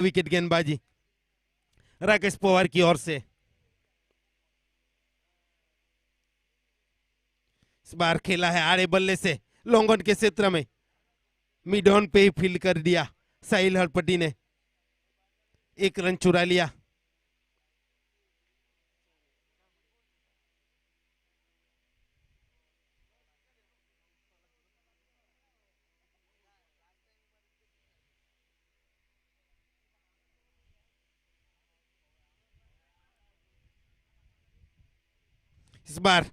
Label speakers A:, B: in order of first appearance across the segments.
A: Wicket गेंदबाजी राकेश पवार की ओर से। इस बार खेला है आड़े बल्ले से लॉन्ग ऑन के क्षेत्र में, मिड ऑन पे ही फील्ड कर दिया साहिल हरपटी ने, 1 रन चुरा लिया। इस बार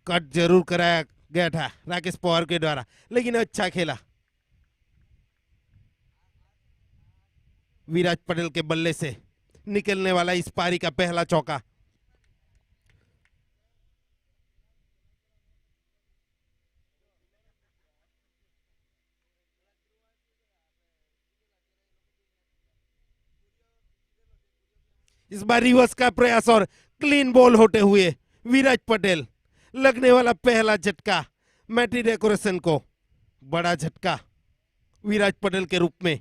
A: कट जरूर कराया गया था राकेश पवार के द्वारा, लेकिन अच्छा खेला विराज पटेल के बल्ले से निकलने वाला इस पारी का पहला चौका। इस बार रिवर्स का प्रयास और क्लीन बॉल होते हुए विराज पटेल, लगने वाला पहला झटका मैटी डेकोरेशन को, बड़ा झटका विराज पटेल के रूप में।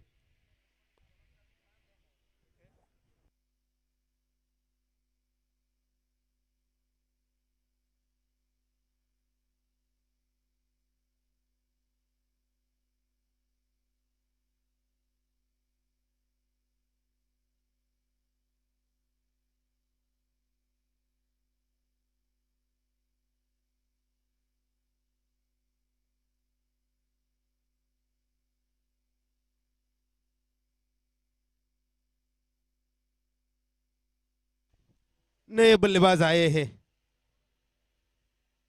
A: नए बल्लेबाज आए हैं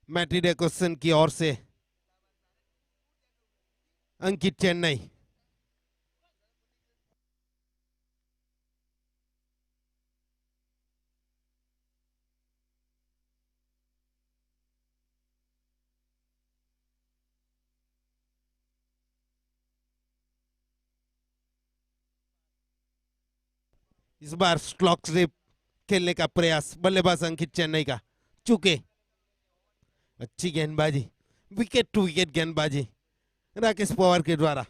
A: मैटी डेकोरेशन की ओर से, अंकित चेन्नई। इस बार स्लॉक स्लिप खेलने का प्रयास बल्लेबाज अंकित चेन्नई का, चूके। अच्छी गेंदबाजी, विकेट टू विकेट गेंदबाजी राकेश पवार के द्वारा।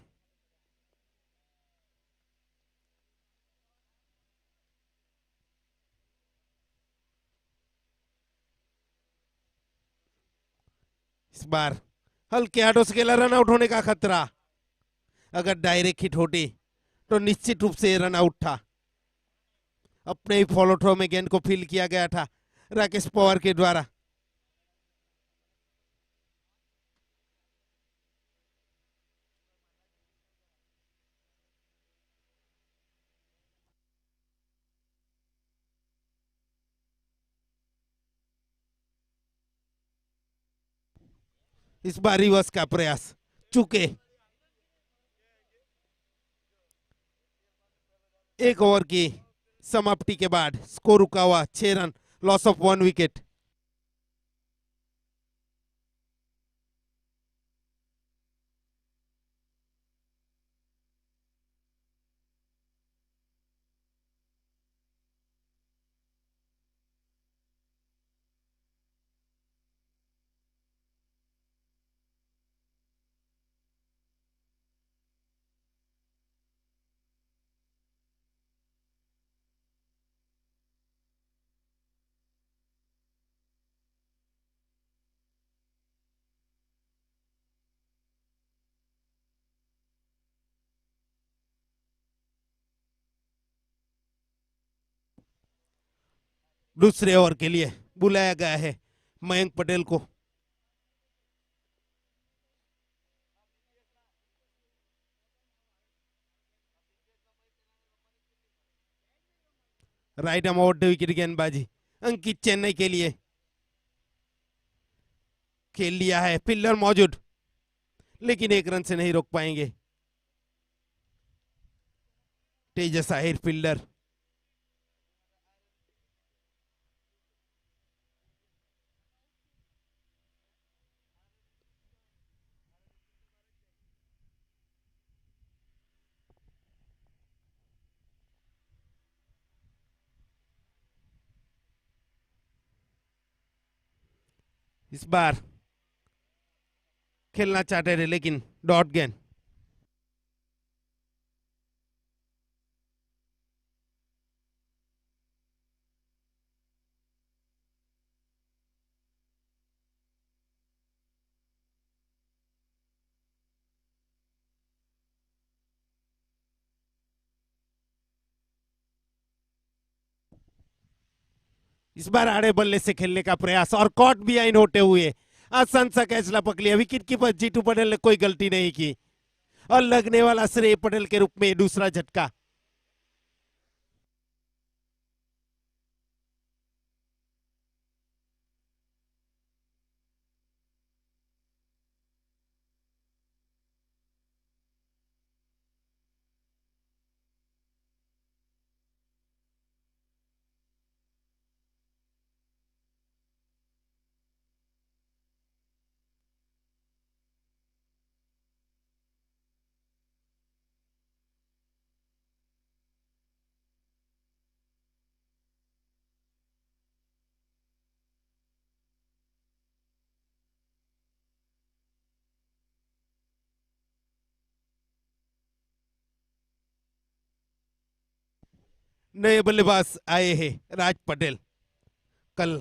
A: इस बार हल्के हाथों से खेला, रन आउट होने का खतरा। अगर डायरेक्ट हिट होती तो निश्चित रूप से रन आउट था। अपने ही फॉलो थ्रो में गेंद को फील्ड किया गया था राकेश पवार के द्वारा। इस बार रिवर्स का प्रयास, चूके। 1 ओवर की समाप्ति के बाद स्कोर रुका हुआ 6 रन, लॉस ऑफ 1 विकेट। दूसरे ओवर के लिए बुलाया गया है मयंक पटेल को। राइट आर्म ओवर विकेट गेंदबाजी अंकित चेन्नई के लिए। खेल लिया है, फील्डर मौजूद, लेकिन 1 रन से नहीं रोक पाएंगे तेजस आहिर फील्डर। इस बार खेलना चाहते थे लेकिन डॉट गेंद। इस बार आड़े बल्ले से खेलने का प्रयास और कॉट बिहाइंड होते हुए आसान सा कैच लपक लिया। विकेट कीपर जीतू पटेल ने कोई गलती नहीं की और लगने वाला श्रेय पटेल के रूप में दूसरा झटका। नए बल्लेबाज आए हैं राज पटेल। कल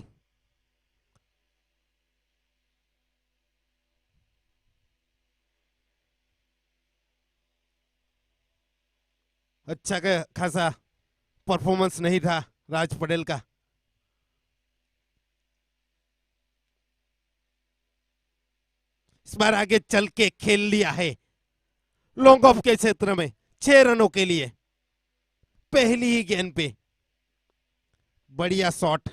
A: अच्छा खासा परफॉर्मेंस नहीं था राज पटेल का। इस बार आगे चल के खेल लिया है लॉन्ग ऑफ के क्षेत्र में 6 रनों के लिए पहली ही गेंद पे बढ़िया शॉट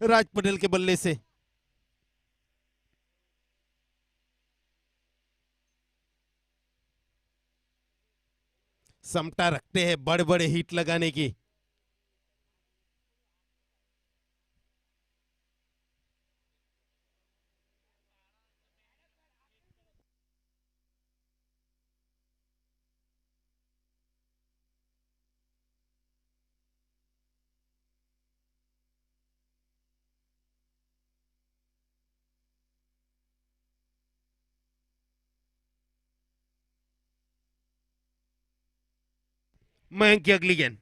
A: राज पटेल के बल्ले से। समता रखते हैं बड़े बड़े हिट लगाने की। मयंक की अगली गेंद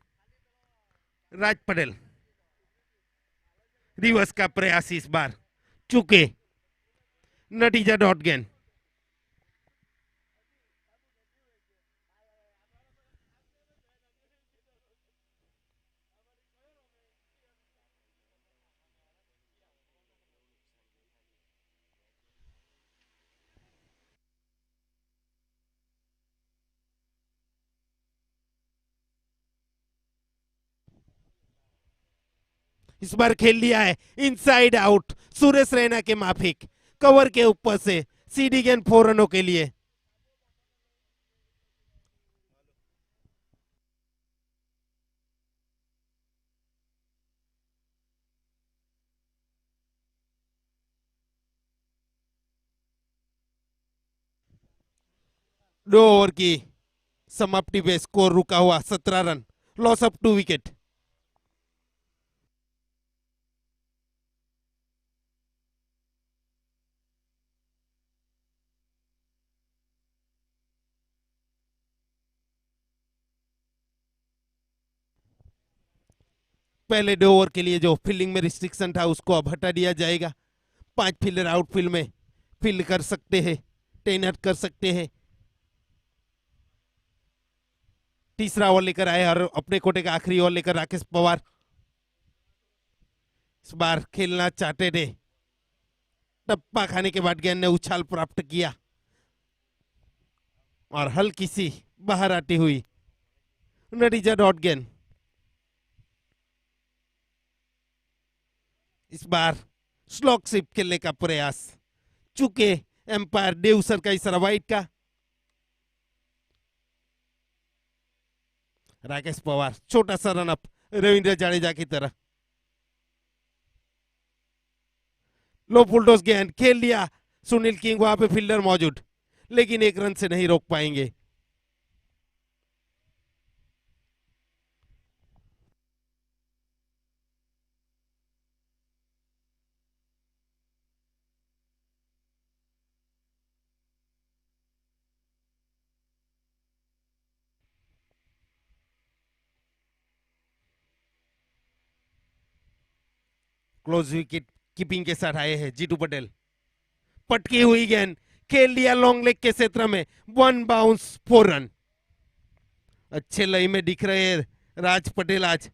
A: राज पटेल रिवर्स का प्रयास इस बार चुके नतीजा डॉट गेंद। इस बार खेल लिया है इनसाइड आउट सुरेश रैना के माफिक कवर के ऊपर से सीधी गेंद 4 रनों के लिए। 2 ओवर की समाप्ति पे स्कोर रुका हुआ 17 रन लॉस ऑफ 2 विकेट। पहले 2 ओवर के लिए जो फील्डिंग में रिस्ट्रिक्शन था उसको अब हटा दिया जाएगा। 5 फील्डर आउटफील्ड में फील्ड कर सकते हैं, टेनअप कर सकते हैं। तीसरा ओवर लेकर आए और अपने कोटे का आखिरी ओवर लेकर राकेश पवार इस बार खेलना चाहते थे। टप्पा खाने के बाद गेंद ने उछाल प्राप्त किया और हल्की सी बाहर आती हुई नतीजा डॉट गेंद। इस बार स्लॉक स्लिप खेलने का प्रयास चूंकि एम्पायर देवसर का इशारा वाइट का। राकेश पवार छोटा सा रन अप रविंद्र जडेजा की तरह। लो फुलटॉस गेंद खेल लिया सुनील किंग वहां पे फील्डर मौजूद लेकिन 1 रन से नहीं रोक पाएंगे। क्लोज विकेट कीपिंग के साथ आए हैं जीतू पटेल। पटकी हुई गेंद खेल लिया लॉन्ग लेग के क्षेत्र में 1 बाउंस 4 रन। अच्छे लय में दिख रहे हैं राज पटेल आज।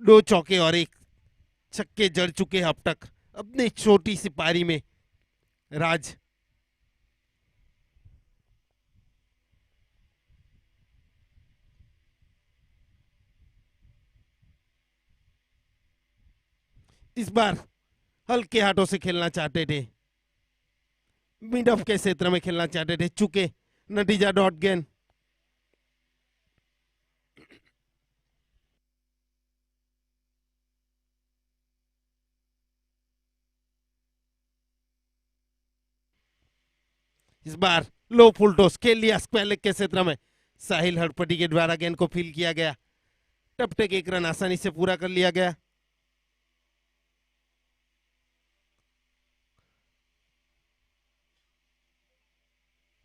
A: दो चौके और एक छक्के जड़ चुके हैं अब तक अपनी छोटी सी पारी में राज। इस बार हल्के हाथों से खेलना चाहते थे, मिड ऑफ के क्षेत्र में खेलना चाहते थे, चुके नतीजा डॉट गेंद। इस बार लो फुल टॉस खेल लिया स्क्वायर लेग के क्षेत्र में, साहिल हड़पटी के द्वारा गेंद को फील किया गया, टप टेक एक रन आसानी से पूरा कर लिया गया।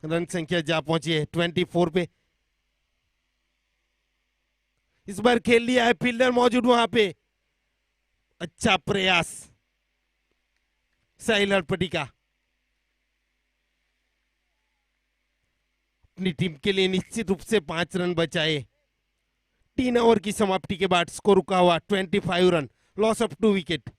A: रन संख्या जा पहुंची है 24 पे। इस बार खेल लिया है, फील्डर मौजूद वहां पे, अच्छा प्रयास साहिल हड़पटी का। अपनी टीम के लिए निश्चित रूप से 5 रन बचाए। 3 ओवर की समाप्ति के बाद स्कोर रुका हुआ 25 रन, लॉस ऑफ 2 विकेट।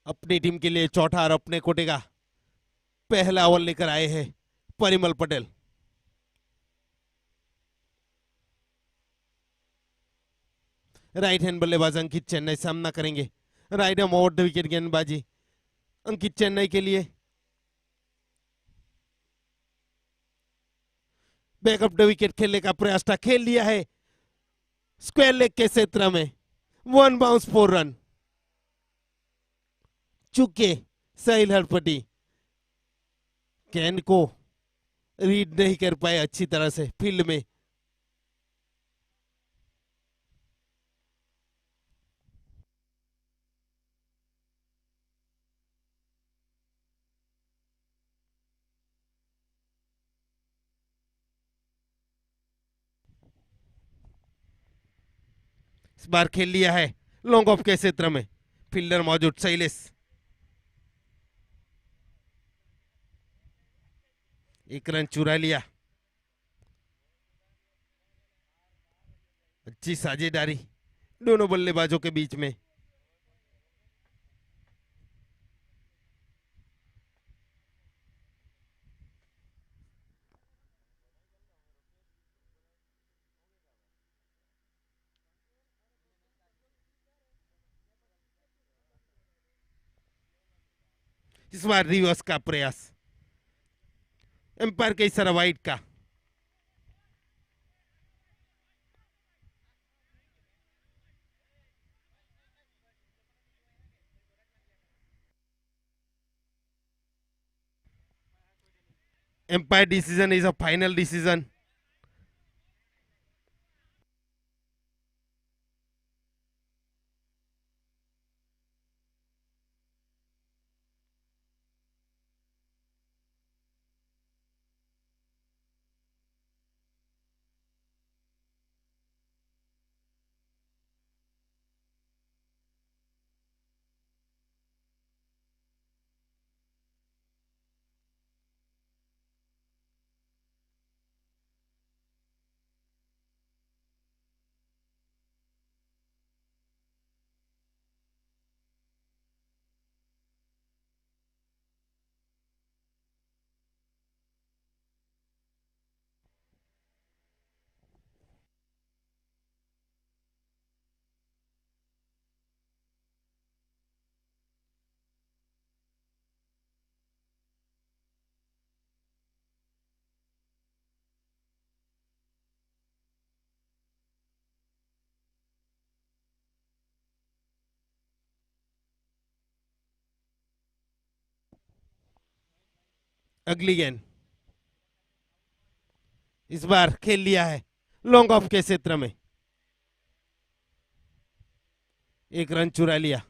A: अपनी टीम के लिए चौथा और अपने कोटे का पहला ओवर लेकर आए हैं परिमल पटेल। राइट हैंड बल्लेबाज अंकित चेन्नई सामना करेंगे, right arm over the wicket गेंदबाजी अंकित चेन्नई के लिए। बैकअप द विकेट खेलने का प्रयास था, खेल लिया है स्क्वायर लेग के क्षेत्र में, 1 बाउंस 4 रन। चुके साहिल हड़पटी गेंद को रीड नहीं कर पाए अच्छी तरह से फील्ड में। इस बार खेल लिया है लॉन्ग ऑफ के क्षेत्र में, फील्डर मौजूद शैलेश, एक रन चुरा लिया। अच्छी साझेदारी दोनों बल्लेबाजों के बीच में। इस बार रिवर्स का प्रयास, एम्पायर का इशारा वाइड का। Umpire decision is a final decision. अगली गेंद इस बार खेल लिया है लॉन्ग ऑफ के क्षेत्र में, एक रन चुरा लिया।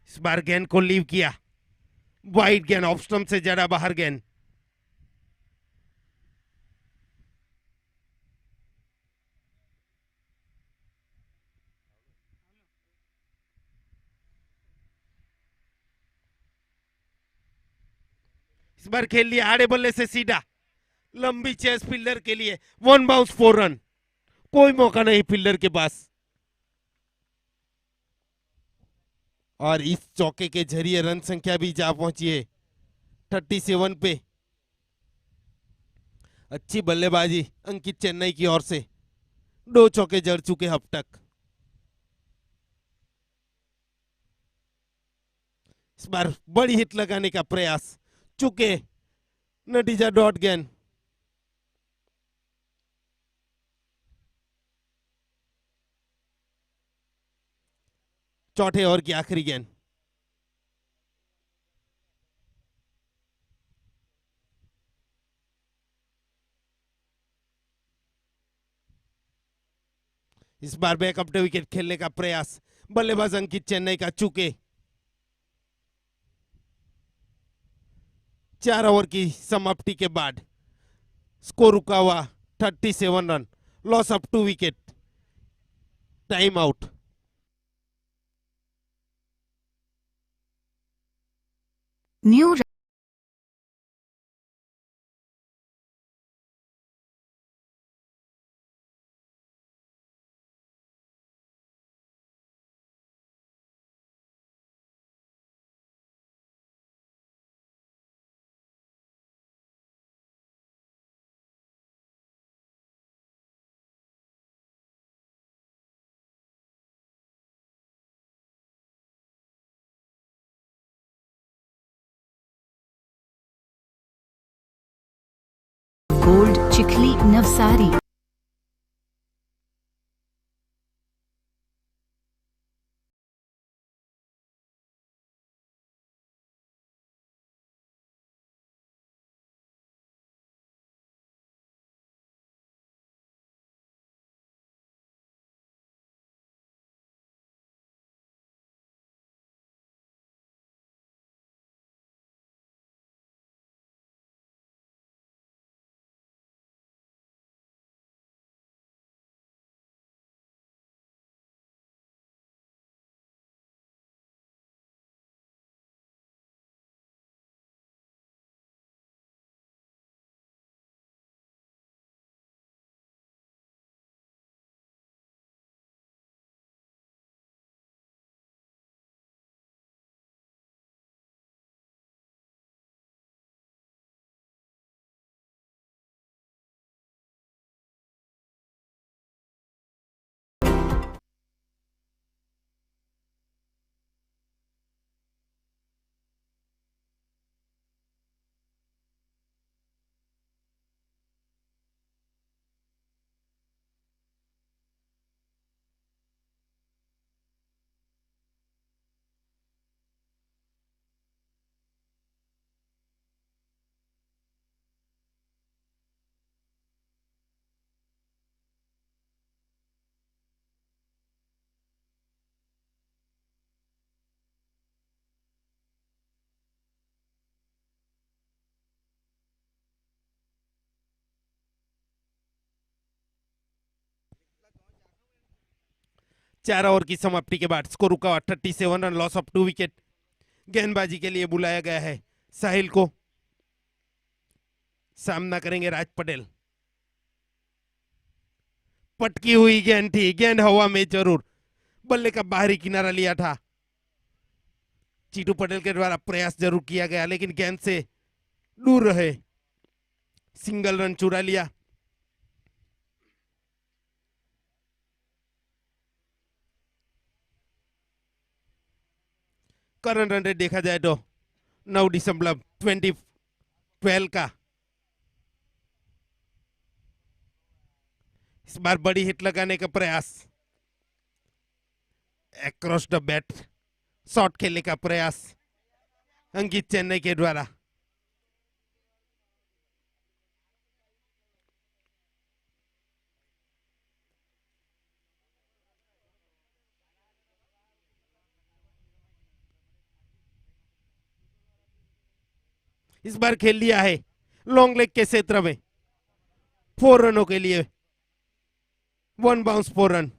A: इस बार गेंद को लीव किया, वाइड गेंद, ऑफ स्टंप से जड़ा बाहर गेंद। इस बार खेल लिया आड़े बल्ले से सीधा, लंबी चेस फील्डर के लिए, वन बाउंस 4 रन। कोई मौका नहीं फील्डर के पास। और इस चौके के जरिए रन संख्या भी जा पहुंची है 37 पे। अच्छी बल्लेबाजी अंकित चेन्नई की ओर से, 2 चौके जड़ चुके अब तक। इस बार बड़ी हिट लगाने का प्रयास, चुके, नतीजा डॉट गेंद। चौथे ओवर की आखिरी गेंद। इस बार बैकअप द विकेट खेलने का प्रयास, बल्लेबाज अंकित चेन्नई का चूके। 4 ओवर की समाप्ति के बाद स्कोर रुका हुआ 37 run, loss of 2 wicket, time out.
B: New 'gold' Chikhli Navsari.
A: चार ओवर की समाप्ति के बाद स्कोर रुका 37 रन, लॉस ऑफ 2 विकेट। गेंदबाजी के लिए बुलाया गया है साहिल को, सामना करेंगे राज पटेल। पटकी हुई गेंद थी, गेंद हवा में जरूर, बल्ले का बाहरी किनारा लिया था। चीटू पटेल के द्वारा प्रयास जरूर किया गया लेकिन गेंद से दूर रहे, सिंगल रन चुरा लिया। करंट रन रेट देखा जाए तो 9.20 का। इस बार बड़ी हिट लगाने का प्रयास, अक्रॉस द बैट शॉट खेलने का प्रयास अंकित चेन्नई के द्वारा। इस बार खेल लिया है लॉन्ग लेग के क्षेत्र में 4 रनों के लिए 1 बाउंस 4 रन।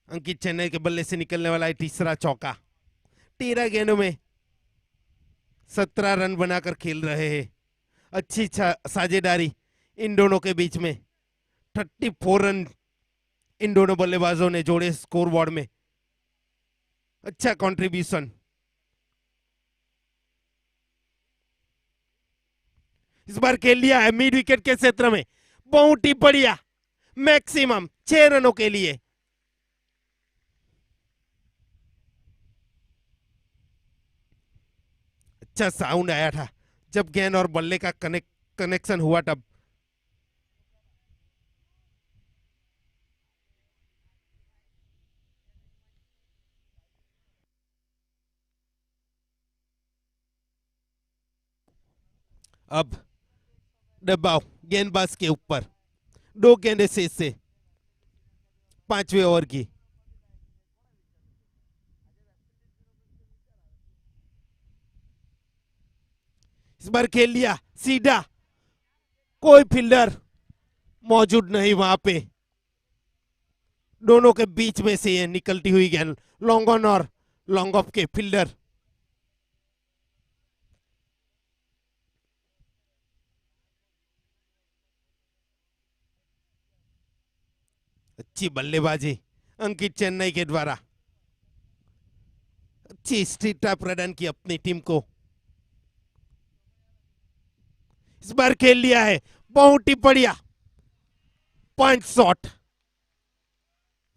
A: अंकित चेन्नई के बल्ले से निकलने वाला है तीसरा चौका। 13 गेंदों में 17 रन बनाकर खेल रहे हैं। अच्छी साझेदारी इन दोनों के बीच में। 34 रन इन दोनों बल्लेबाजों ने जोड़े स्कोर बोर्ड में। अच्छा कंट्रीब्यूशन। इस बार खेल लिया है मिड विकेट के क्षेत्र में बहुत ही बढ़िया मैक्सिमम 6 रनों के लिए। अच्छा साउंड आया था जब गेंद और बल्ले का कनेक्शन हुआ तब। अब दबाव गेंदबाज के ऊपर। 2 गेंदें शेष से 5वें ओवर की। इस बार खेल लिया सीधा कोई फील्डर मौजूद नहीं वहां पे। दोनों के बीच में से ये निकलती हुई गेंद लॉन्ग ऑन और लॉन्ग ऑफ के फील्डर। अच्छी बल्लेबाजी अंकित चेन्नई के द्वारा। अच्छी स्थिरता प्रदान की अपनी टीम को। इस बार खेल लिया है बहुत ही बढ़िया 5 शॉट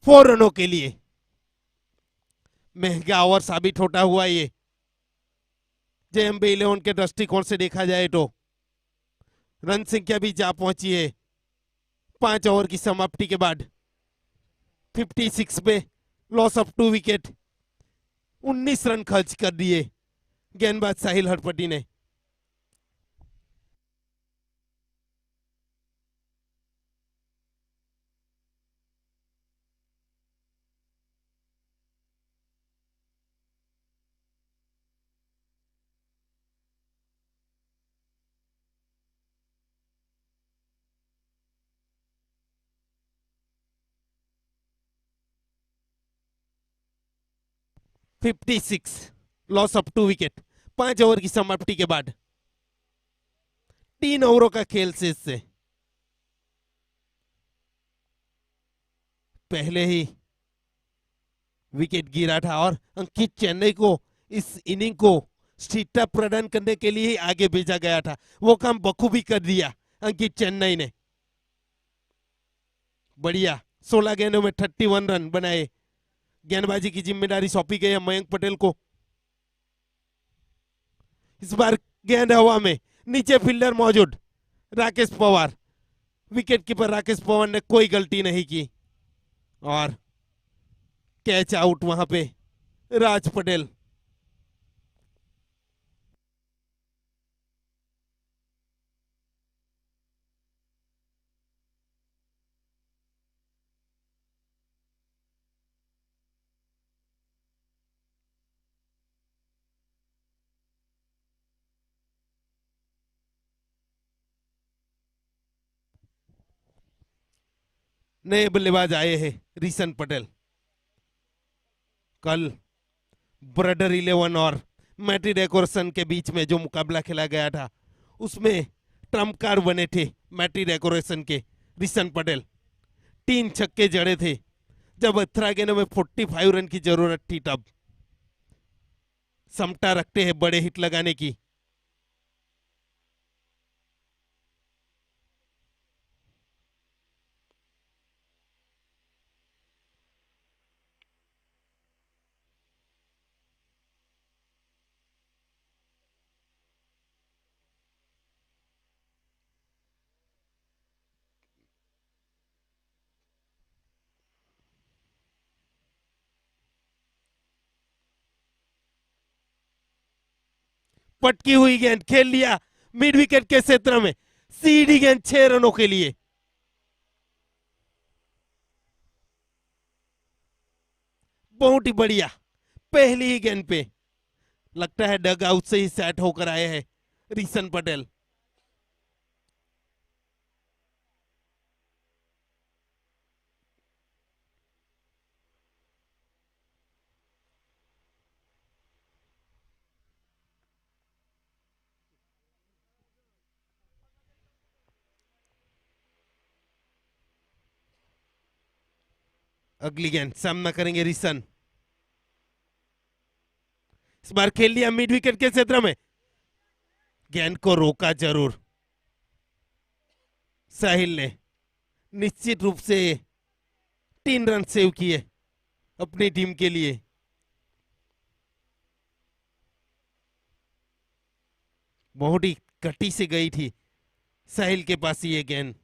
A: 4 रनों के लिए। महंगा ओवर साबित होता हुआ ये जेएमबी 11 के दृष्टिकोण से देखा जाए तो। रन संख्या भी जा पहुंची है 5 ओवर की समाप्ति के बाद 56 पे लॉस ऑफ 2 विकेट। 19 रन खर्च कर दिए गेंदबाज साहिल हरपटी ने। Fifty six loss of 2 wicket 5 over की समाप्ति के बाद 3 ओवरों का खेल शेष से पहले ही विकेट गिरा था और अंकित चेन्नई को इस इनिंग को स्थिरता प्रदान करने के लिए ही आगे भेजा गया था। वो काम बखूबी कर दिया अंकित चेन्नई ने। बढ़िया 16 गेंदों में 31 रन बनाए। गेंदबाजी की जिम्मेदारी सौंपी गई है मयंक पटेल को। इस बार गेंद हवा में नीचे फील्डर मौजूद राकेश पवार। विकेट कीपर राकेश पवार ने कोई गलती नहीं की और कैच आउट वहां पे राज पटेल। नए बल्लेबाज आए हैं रिशन पटेल। कल ब्रदर 11 और मैटी डेकोरेशन के बीच में जो मुकाबला खेला गया था उसमें ट्रम्प कार्ड बने थे मैटी डेकोरेशन के रिशन पटेल। 3 छक्के जड़े थे जब 18 गेंदों में 45 रन की जरूरत थी तब। समता रखते हैं बड़े हिट लगाने की। पटकी हुई गेंद खेल लिया मिड विकेट के क्षेत्र में, सीधी गेंद 6 रनों के लिए। बहुत ही बढ़िया, पहली ही गेंद पे लगता है डग आउट से ही सेट होकर आए हैं रिशन पटेल। अगली गेंद सामना करेंगे रिशन। इस बार खेल लिया मिड विकेट के क्षेत्र में, गेंद को रोका जरूर साहिल ने। निश्चित रूप से 3 रन सेव किए अपनी टीम के लिए। बहुत ही कटी से गई थी साहिल के पास ये गेंद।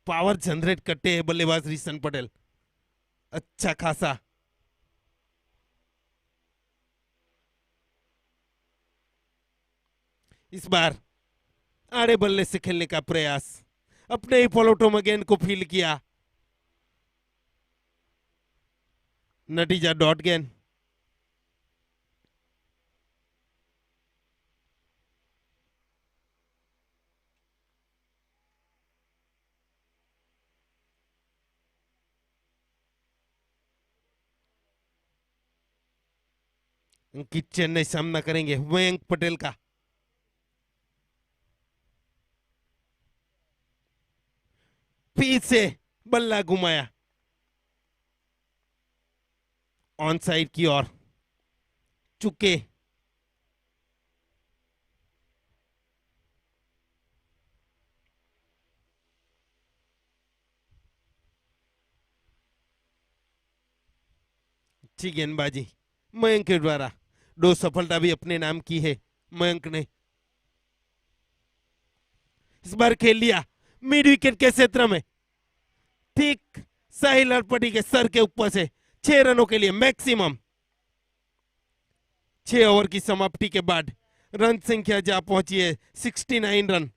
A: पावर जनरेट करते हैं बल्लेबाज रिशन पटेल अच्छा खासा। इस बार आड़े बल्ले से खेलने का प्रयास, अपने ही फॉलोटो में गेंद को फील किया, नतीजा डॉट गेंद। अंकित चेन्नई सामना करेंगे मयंक पटेल का। फिर से बल्ला घुमाया ऑन साइड की ओर, चुके। अच्छी गेंदबाजी मयंक के द्वारा, 2 सफलता भी अपने नाम की है मयंक ने। इस बार खेल लिया मिड विकेट के क्षेत्र में, ठीक साहिल अरपटी के सर के ऊपर से 6 रनों के लिए मैक्सिमम। 6 ओवर की समाप्ति के बाद रन संख्या जा पहुंची है 69 रन,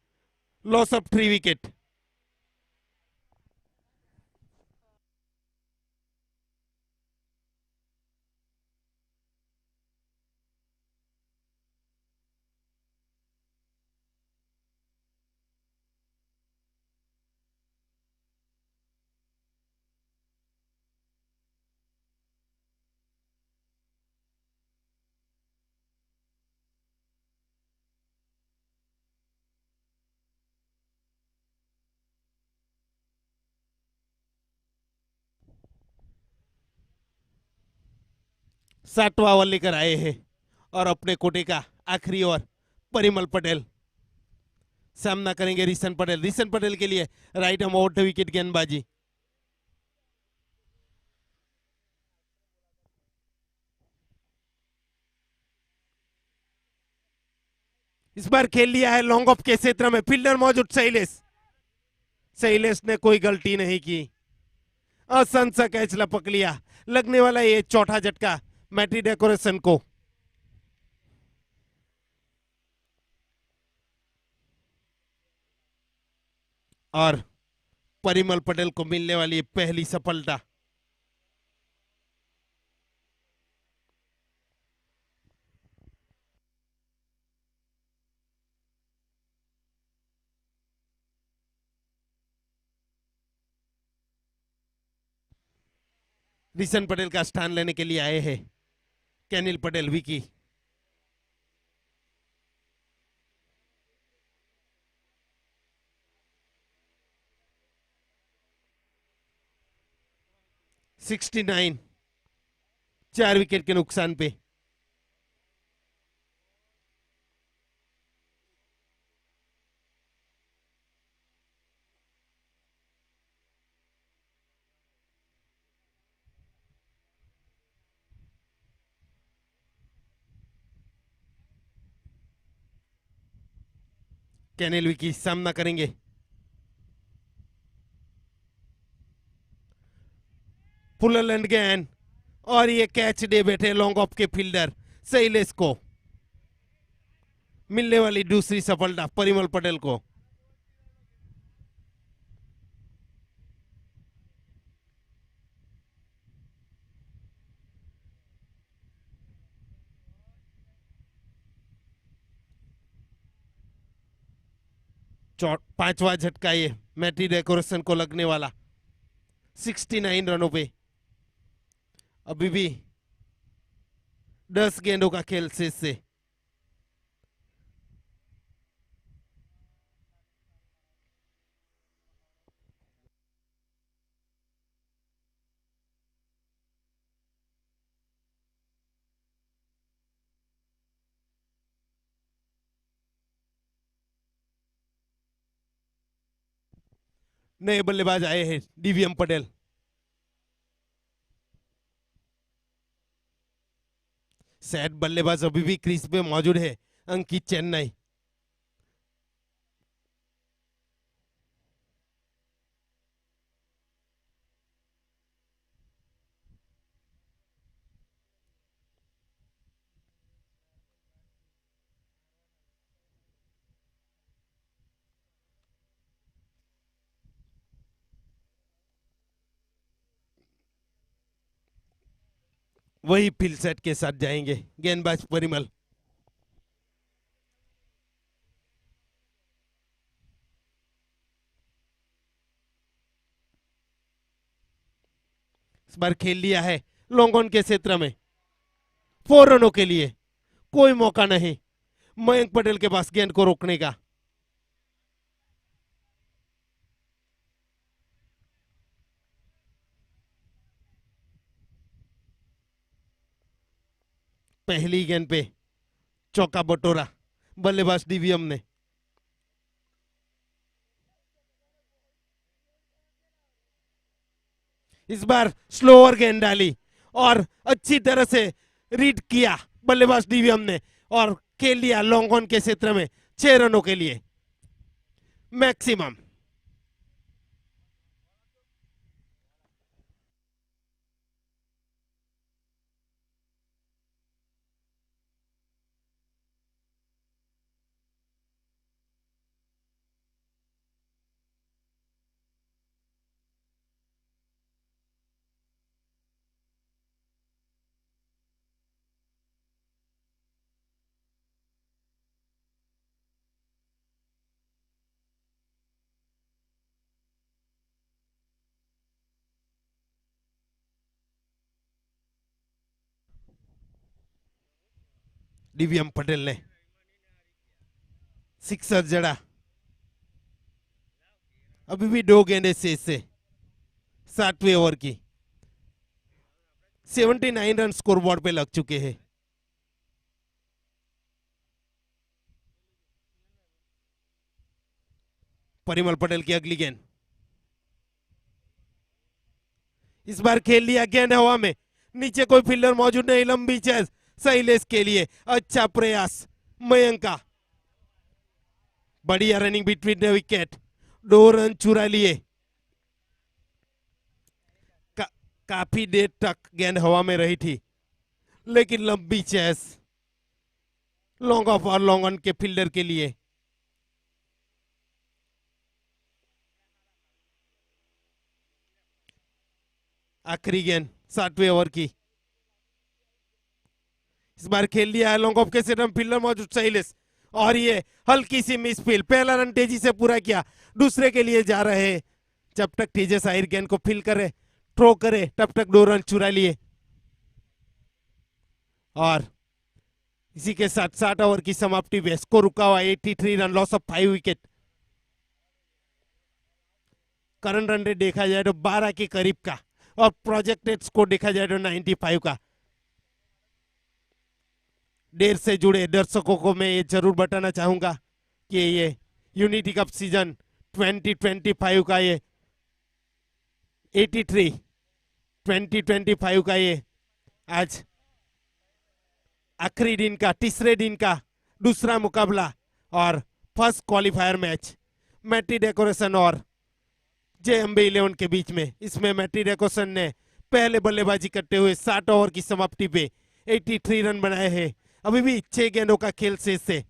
A: लॉस ऑफ 3 विकेट। सातवां ओवर लेकर आए हैं और अपने कोटे का आखिरी ओवर परिमल पटेल सामना करेंगे रिशन पटेल। रिशन पटेल के लिए राइट आर्म आउट विकेट गेंदबाजी। इस बार खेल लिया है लॉन्ग ऑफ के क्षेत्र में, फील्डर मौजूद शैलेश। शैलेश ने कोई गलती नहीं की, आसान सा कैच लपक लिया। लगने वाला ये चौथा झटका मैटी डेकोरेशन को। और परिमल पटेल को मिलने वाली पहली सफलता। रिशन पटेल का स्थान लेने के लिए आए हैं कैनिल पटेल विकी। सिक्सटी 4 विकेट के नुकसान पे। कैनिल विकी सामना करेंगे। फुल लैंड गेंद और ये कैच दे बैठे लॉन्ग ऑफ के फील्डर शैलेश को मिलने वाली दूसरी सफलता परिमल पटेल को। पांचवा झटका ये मैटी डेकोरेशन को लगने वाला 69 रनों पे। अभी भी 10 गेंदों का खेल शेष से। नए बल्लेबाज आए हैं डीवीएम पटेल। सेट बल्लेबाज अभी भी क्रीज पे मौजूद है अंकित चेन्नई। वही फील्ड सेट के साथ जाएंगे गेंदबाज परिमल। इस बार खेल लिया है लॉन्ग ऑन के क्षेत्र में 4 रनों के लिए। कोई मौका नहीं मयंक पटेल के पास गेंद को रोकने का। पहली गेंद पे चौका बटोरा बल्लेबाज डीवीएम ने। इस बार स्लोअर गेंद डाली और अच्छी तरह से रीड किया बल्लेबाज डीवीएम ने और खेल लिया लॉन्ग ऑन के क्षेत्र में 6 रनों के लिए मैक्सिमम। डीवीएम पटेल ने सिक्सर जड़ा। अभी भी 2 गेंदे शेष से 7वें ओवर की 79 रन स्कोरबोर्ड पे लग चुके हैं। परिमल पटेल की अगली गेंद। इस बार खेल लिया गेंद हवा में, नीचे कोई फील्डर मौजूद नहीं, लंबी चेज शैलेश के लिए। अच्छा प्रयास मयंक का, बढ़िया running between the wicket, 2 run चुरा लिए। काफी देर तक गेंद हवा में रही थी लेकिन लंबी चेस लॉन्ग ऑफ और लॉन्ग ऑन के फील्डर के लिए। आखिरी गेंद 7वें ओवर की। इस बार खेल लिया है लॉन्ग ऑफ के सेटम, फील्डर मौजूद शैलेश और ये हल्की सी मिस फील्ड। पहला रन तेजी से पूरा किया, दूसरे के लिए जा रहे हैं। जब तक टीजे साहिर गेंद को फील करे थ्रो करे तब तक 2 रन चुरा लिए और इसी के साथ 60 ओवर की समाप्ति पे स्कोर रुका हुआ 83 run, loss of 5 wicket. Current run rate देखा जाए तो 12 के करीब का और प्रोजेक्टेड स्कोर देखा जाए तो 95 का। देर से जुड़े दर्शकों को मैं ये जरूर बताना चाहूंगा कि ये यूनिटी कप सीजन 2025 का ये 83 2025 का ये आज आखिरी दिन का, तीसरे दिन का दूसरा मुकाबला और फर्स्ट क्वालिफायर मैच मैटी डेकोरेशन और JMB 11 के बीच में। इसमें मैटी डेकोरेशन ने पहले बल्लेबाजी करते हुए 60 ओवर की समाप्ति पे 83 रन बनाए हैं। अभी भी 6 गेंदों का खेल शेष है।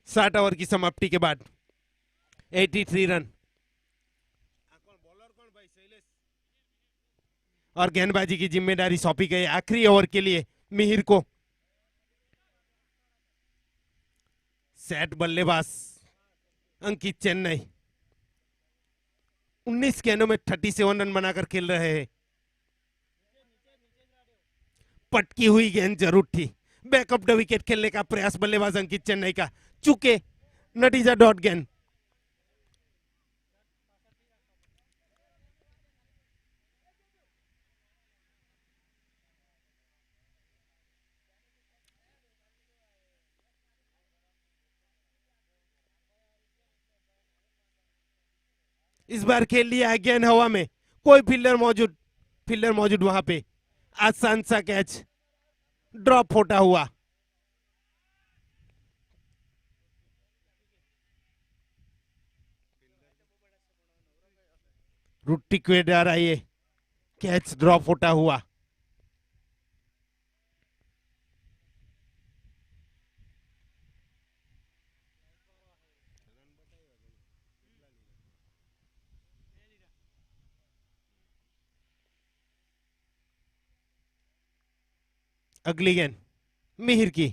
A: साठ ओवर की समाप्ति के बाद 83 रन। और गेंदबाजी की जिम्मेदारी सौंपी गई आखिरी ओवर के लिए मिहिर को। सेट बल्लेबाज अंकित चेन्नई 19 गेंदों में 37 रन बनाकर खेल रहे हैं। पटकी हुई गेंद जरूर थी। बैकअप द विकेट खेलने का प्रयास बल्लेबाज अंकित चेन्नई का, चूके नतीजा डॉट गेंद। इस बार खेल लिया है गेंद हवा में, कोई फील्डर मौजूद वहां पे। आसान सा कैच, ड्रॉप होता हुआ। रुट्टी के द्वारा ये कैच ड्रॉप होता हुआ। अगली गेंद मिहिर की।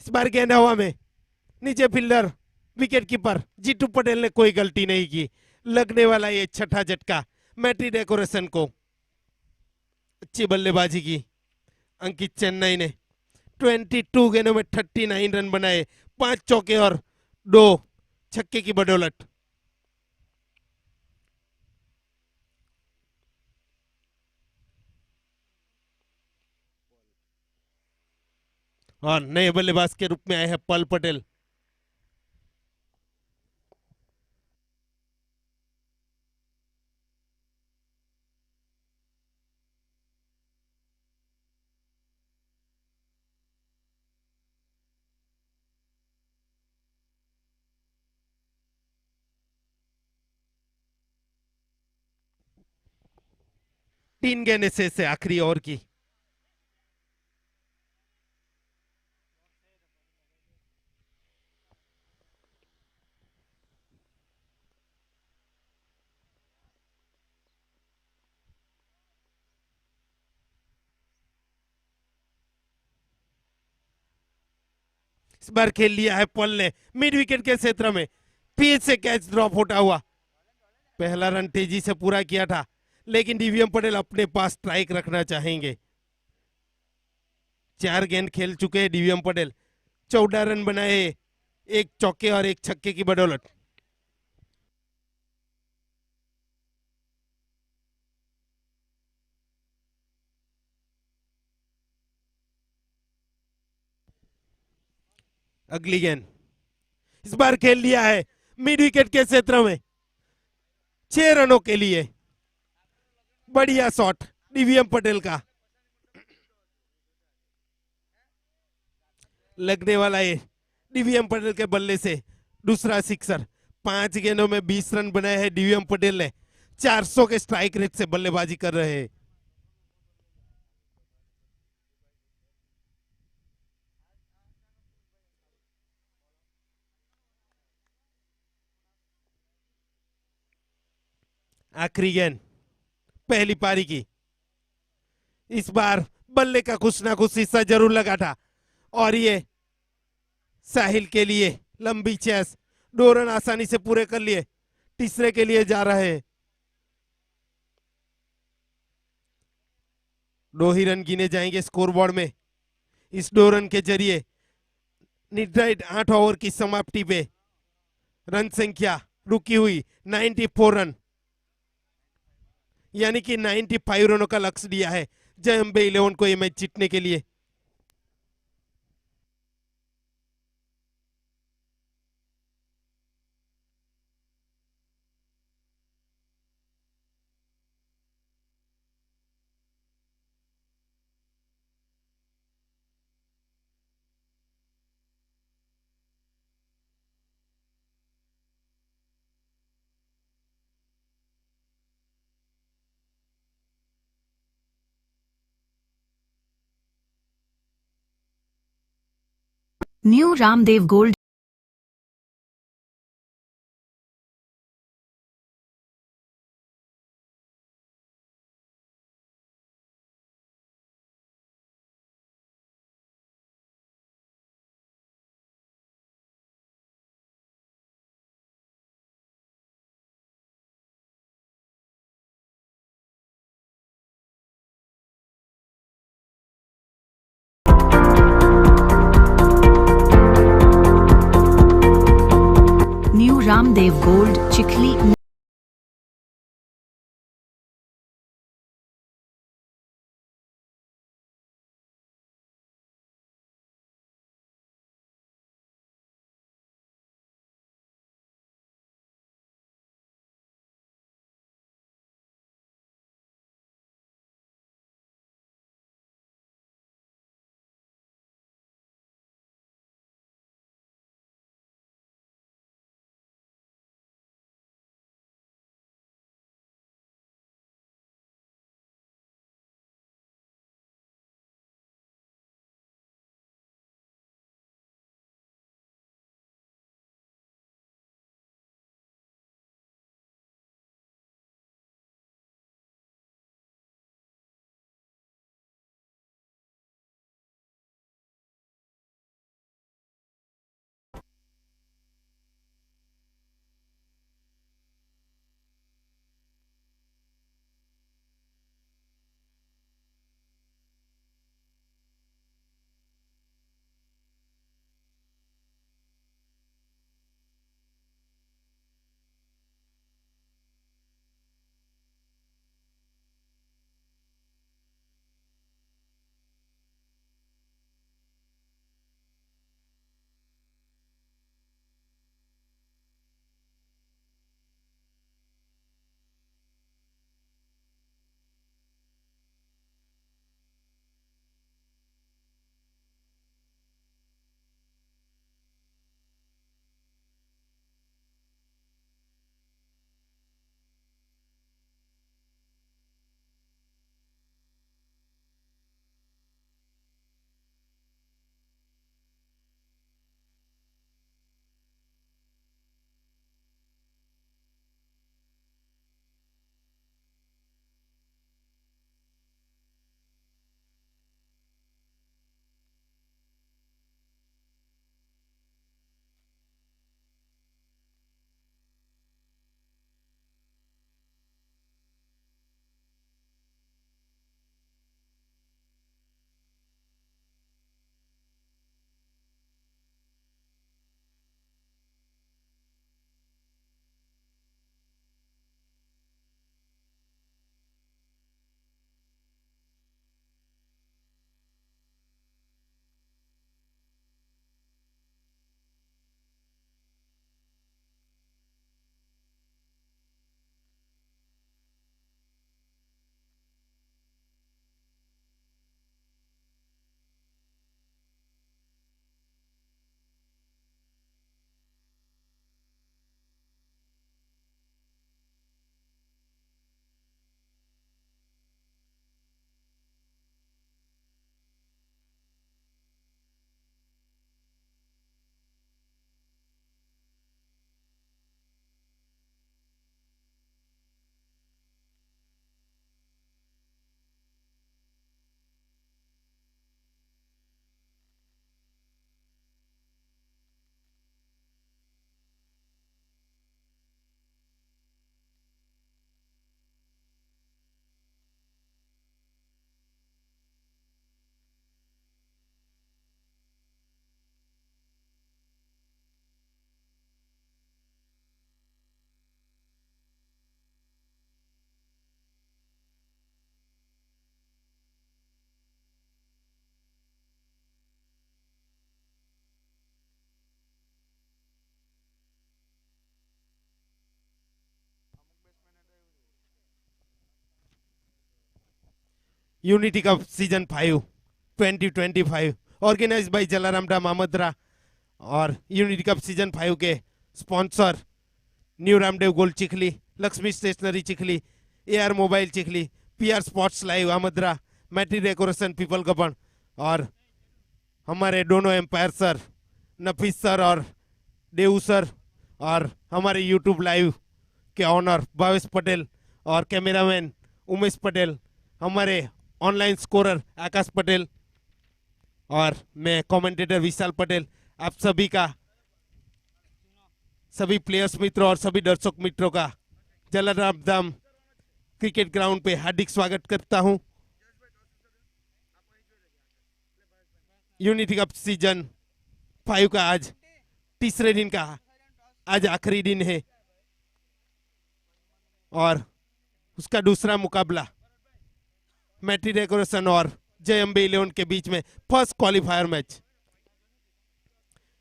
A: इस बार गेंद हवा में, नीचे fielder wicket keeper Jitu Patel ने कोई गलती नहीं की। लगने वाला ये छठा झटका मैटी डेकोरेशन को। अच्छी बल्लेबाजी की अंकित चेन्नई ने। 22 गेंदों में 39 रन बनाए, 5 चौके और 2 छक्के की बदौलत। और नए बल्लेबाज के रूप में आए हैं पल पटेल। तीन गेंदें शेष है आखिरी ओवर की। इस बार खेल लिया है पल ने मिड विकेट के क्षेत्र में, फिर से कैच ड्रॉप होता हुआ। पहला रन तेजी से पूरा किया था, लेकिन डीवीएम पटेल अपने पास स्ट्राइक रखना चाहेंगे। 4 गेंद खेल चुके हैं डीवीएम पटेल, 14 रन बनाए, 1 चौके और 1 छक्के की बदौलत। अगली गेंद इस बार खेल लिया है मिड विकेट के क्षेत्र में, 6 रनों के लिए। बढ़िया शॉट डीवीएम पटेल का। लगने वाला है डीवीएम पटेल के बल्ले से दूसरा सिक्सर। 5 गेंदों में 20 रन बनाए हैं डीवीएम पटेल ने। 400 के स्ट्राइक रेट से बल्लेबाजी कर रहे हैं। आखिरी गेंद पहली पारी की। इस बार बल्ले का कुछ ना कुछ हिस्सा जरूर लगा था। और ये साहिल के लिए लंबी चेस डोरन आसानी से पूरे कर लिए, तीसरे के लिए जा रहे हैं। 2 ही रन गिने जाएंगे स्कोरबोर्ड में। इस 2 रन के जरिए निर्धारित 8 ओवर की समाप्ति पे रन संख्या रुकी हुई 94 रन, यानी कि 95 रनों का लक्ष्य दिया है जय अम्बे 11 को ये मैच जीतने के लिए।
B: New Ramdev Gold New Ramdev Gold Chikhli
A: unity cup season 5 2025 organise by Jalaram डा मामद्रा और यूनिटी कप सीजन 5 के sponsor new Ramdev gold Chikhli, Lakshmi stationery Chikhli, AR mobile Chikhli, PR sports live Amdra, Maiti decoration पीपल गबन और हमारे दोनों एम्पायर सर नफीस सर और देव सर और हमारे यूट्यूब लाइव के ऑनर भावेश पटेल और कैमरामैन उमेश पटेल, हमारे ऑनलाइन स्कोरर आकाश पटेल और मैं कमेंटेटर विशाल पटेल, आप सभी का, सभी प्लेयर्स मित्रों और सभी दर्शक मित्रों का जलाराम धाम क्रिकेट ग्राउंड पे हार्दिक स्वागत करता हूं। यूनिटी कप सीजन 5 का आज तीसरे दिन का आज आखिरी दिन है और उसका दूसरा मुकाबला मैटी डेकोरेशन और जय अम्बे 11 के बीच में फर्स्ट क्वालिफायर मैच।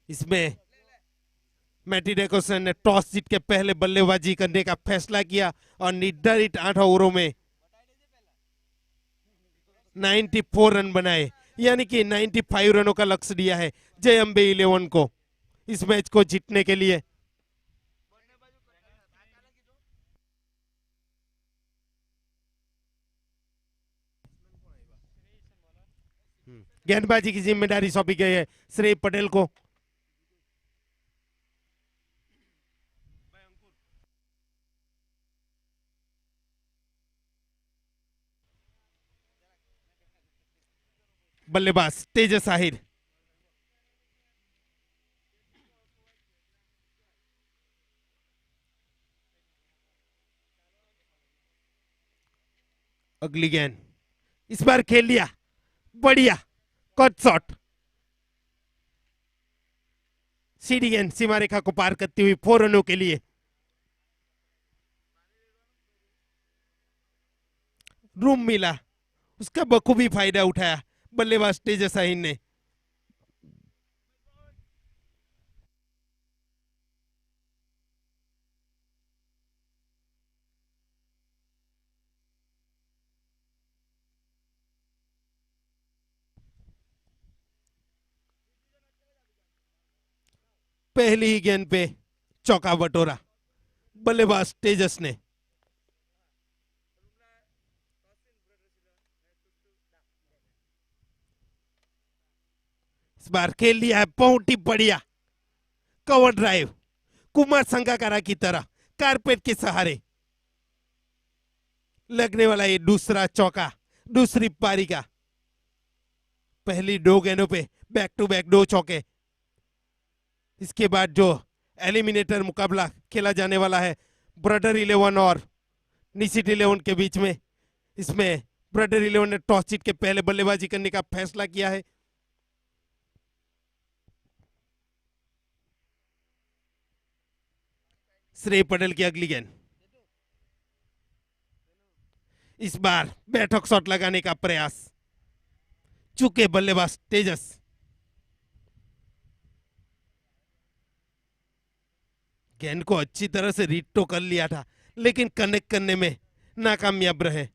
A: इसमें मैटी डेकोरेशन ने टॉस जीत के पहले बल्लेबाजी करने का फैसला किया और निर्धारित 8 ओवरों में 94 रन बनाए, यानी कि 95 रनों का लक्ष्य दिया है जय अम्बे 11 को इस मैच को जीतने के लिए। गेंदबाजी की जिम्मेदारी सौंपी गई है श्रेय पटेल को। बल्लेबाज तेजस आहिर, अगली गेंद इस बार खेल लिया, बढ़िया कट शॉट, सीधी गेंद सीमा रेखा को पार करती हुई 4 रनों के लिए। रूम मिला, उसका बखूबी फायदा उठाया बल्लेबाज तेजस आहिर ने। पहली ही गेंद पे चौका बटोरा बल्लेबाज तेजस ने। इस बार खेल लिया है बहुत ही बढ़िया कवर ड्राइव, कुमार संगाकारा की तरह कारपेट के सहारे लगने वाला ये दूसरा चौका दूसरी पारी का। पहली 2 गेंदों पे बैक टू बैक 2 चौके। इसके बाद जो एलिमिनेटर मुकाबला खेला जाने वाला है ब्रदर 11 और निशित 11 के बीच में, इसमें ब्रदर 11 ने टॉस जीत के पहले बल्लेबाजी करने का फैसला किया है। श्रेय पटेल की अगली गेंद, इस बार बैठक शॉट लगाने का प्रयास, चूके बल्लेबाज तेजस। गेंद को अच्छी तरह से रीड तो कर लिया था लेकिन कनेक्ट करने में नाकामयाब रहे।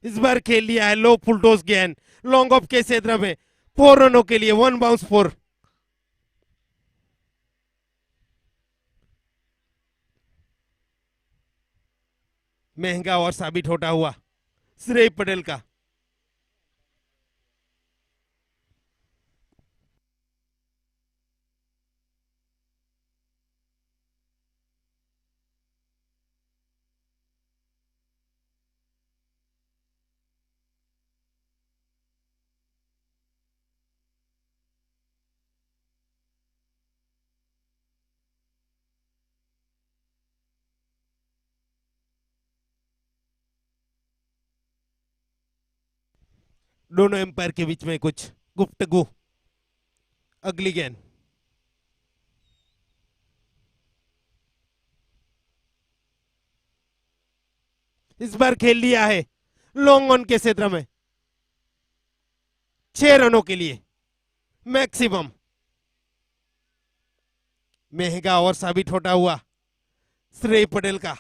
A: इस बार खेल लिया है लो फुलटोस गेंद लॉन्ग ऑफ के क्षेत्र में 4 रनों के लिए 1 बाउंस 4। महंगा और साबित होता हुआ श्रेय पटेल का। दोनों एम्पायर के बीच में कुछ गुफ्तगू। अगली गेंद, इस बार खेल लिया है लॉन्ग ऑन के क्षेत्र में 6 रनों के लिए मैक्सिमम। महंगा और साबित होता हुआ श्रेय पटेल का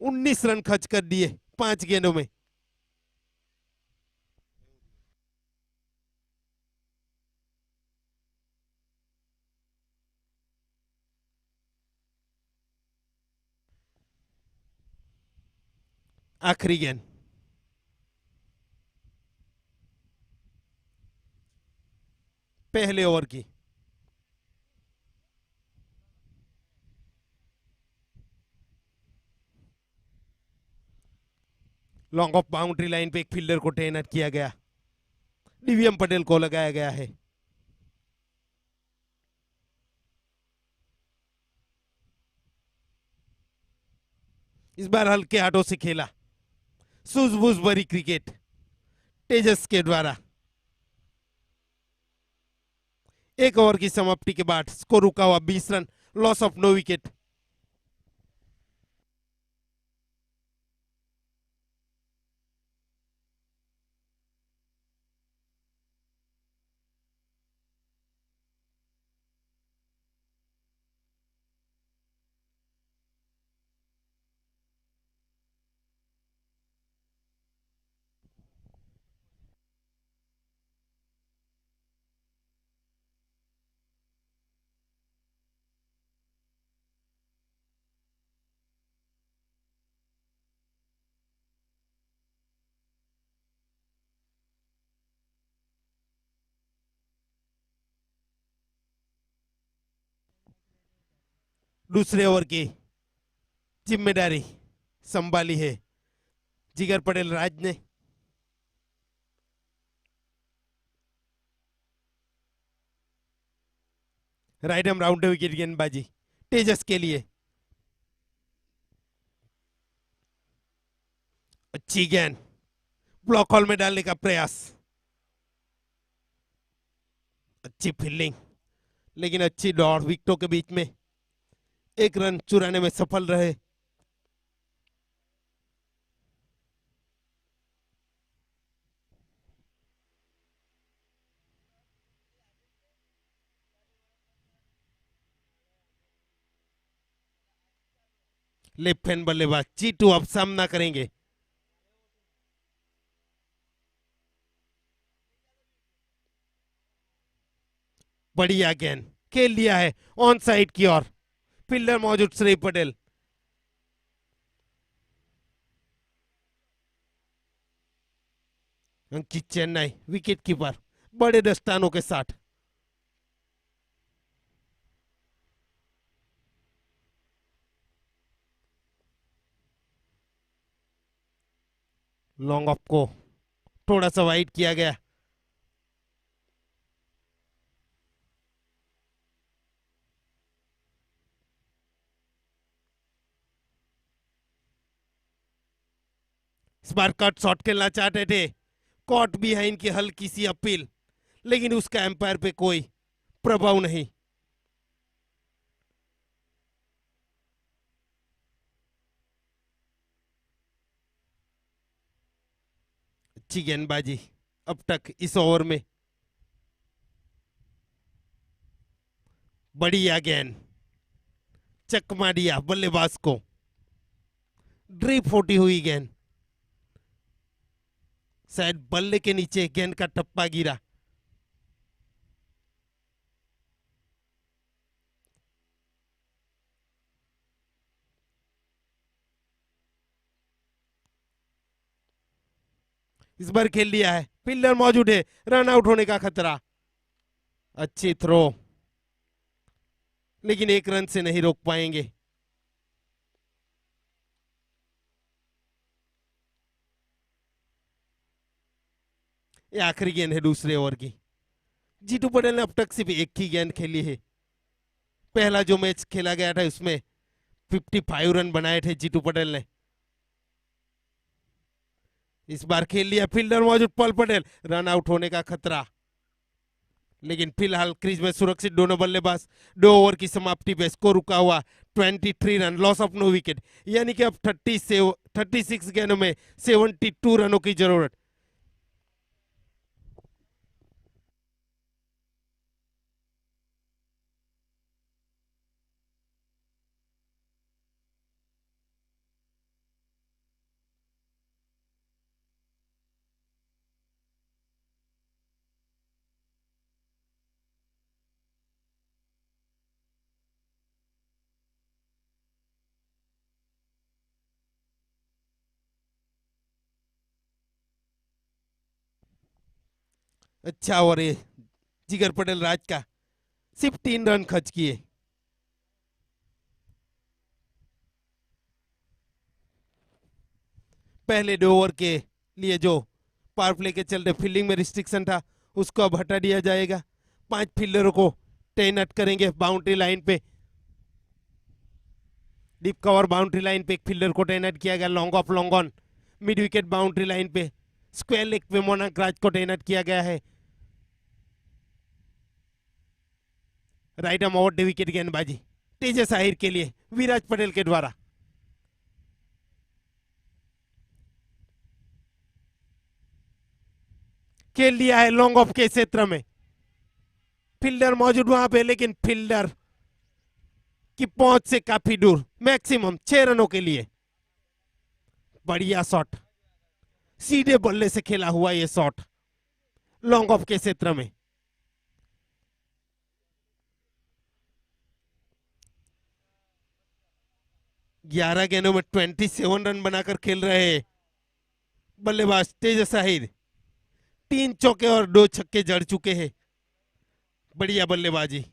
A: 19 रन खर्च कर दिए 5 गेंदों में। आखिरी गेंद, पहले ओवर की। लॉन्ग ऑफ बाउंड्री लाइन पे एक फील्डर को तैनात किया गया, डीवीएम पटेल को लगाया गया है। इस बार हल्के हाथों से खेला सूझबूझ भरी क्रिकेट तेजस के द्वारा। एक ओवर की समाप्ति के बाद स्कोर रुका हुआ 20 रन, लॉस ऑफ 9 विकेट। दूसरे ओवर की जिम्मेदारी संभाली है जिगर पटेल राज ने। राइट एम राउंड विकेट गेंदबाजी तेजस के लिए। अच्छी गेंद, ब्लॉक हॉल में डालने का प्रयास, अच्छी फील्डिंग, लेकिन अच्छी दौड़, विकेटों के बीच में 1 रन चुराने में सफल रहे। लेफ्ट हैंड बल्लेबाज जीतू अब सामना करेंगे। बढ़िया गेंद खेल दिया है ऑन साइड की ओर, फील्डर मौजूद श्रेय पटेल। अंकित चेन्नई विकेट कीपर बड़े दस्तानों के साथ। लॉन्ग ऑफ को थोड़ा सा वाइड किया गया। इस बार कट शॉट खेलना चाहते थे, कॉट बिहाइंड की हल्की सी अपील, लेकिन उसका एम्पायर पे कोई प्रभाव नहीं। अच्छी गेंदबाजी अब तक इस ओवर में। बढ़िया गेंद, चकमा दिया बल्लेबाज को, ड्रिप होती हुई गेंद, शायद बल्ले के नीचे गेंद का टप्पा गिरा। इस बार खेल लिया है, फील्डर मौजूद है, रन आउट होने का खतरा। अच्छी थ्रो, लेकिन 1 रन से नहीं रोक पाएंगे। ये आखिरी गेंद है दूसरे ओवर की। जीतू पटेल ने अब तक सिर्फ एक ही गेंद खेली है। पहला जो मैच खेला गया था उसमें 55 रन बनाए थे जीतू पटेल ने। इस बार खेल लिया, फील्डर मौजूद पल पटेल, रन आउट होने का खतरा, लेकिन फिलहाल क्रीज में सुरक्षित दोनों बल्लेबाज। 2 ओवर की समाप्ति पे स्कोर रुका हुआ 23 run, loss of no wicket, यानी कि अब 36 गेंदों में 72 रनों की जरूरत। अच्छा ओवर ये जिगर पटेल राज का, सिर्फ 3 रन खर्च किए। पहले 2 ओवर के लिए जो पावर प्ले के चलते फील्डिंग में रिस्ट्रिक्शन था उसको अब हटा दिया जाएगा। 5 फील्डरों को तैनात करेंगे बाउंड्री लाइन पे। डीप कवर बाउंड्री लाइन पे एक फील्डर को तैनात किया गया, long off long on. Mid wicket boundary line पे स्क्वायर लेग पे मोनाक राज को तैनात किया गया है। Right arm over the wicket गेंदबाजी तेजस आहिर के लिए विराज पटेल के द्वारा। खेल लिया है लॉन्ग ऑफ के क्षेत्र में, फील्डर मौजूद वहां पे, लेकिन फील्डर की पहुंच से काफी दूर, मैक्सिमम 6 रनों के लिए। बढ़िया शॉट, सीधे बल्ले से खेला हुआ ये शॉट लॉन्ग ऑफ के क्षेत्र में। 11 गेंदों में 27 रन बनाकर खेल रहे बल्लेबाज तेजस आहिर। 3 चौके और 2 छक्के जड़ चुके हैं। बढ़िया बल्लेबाजी।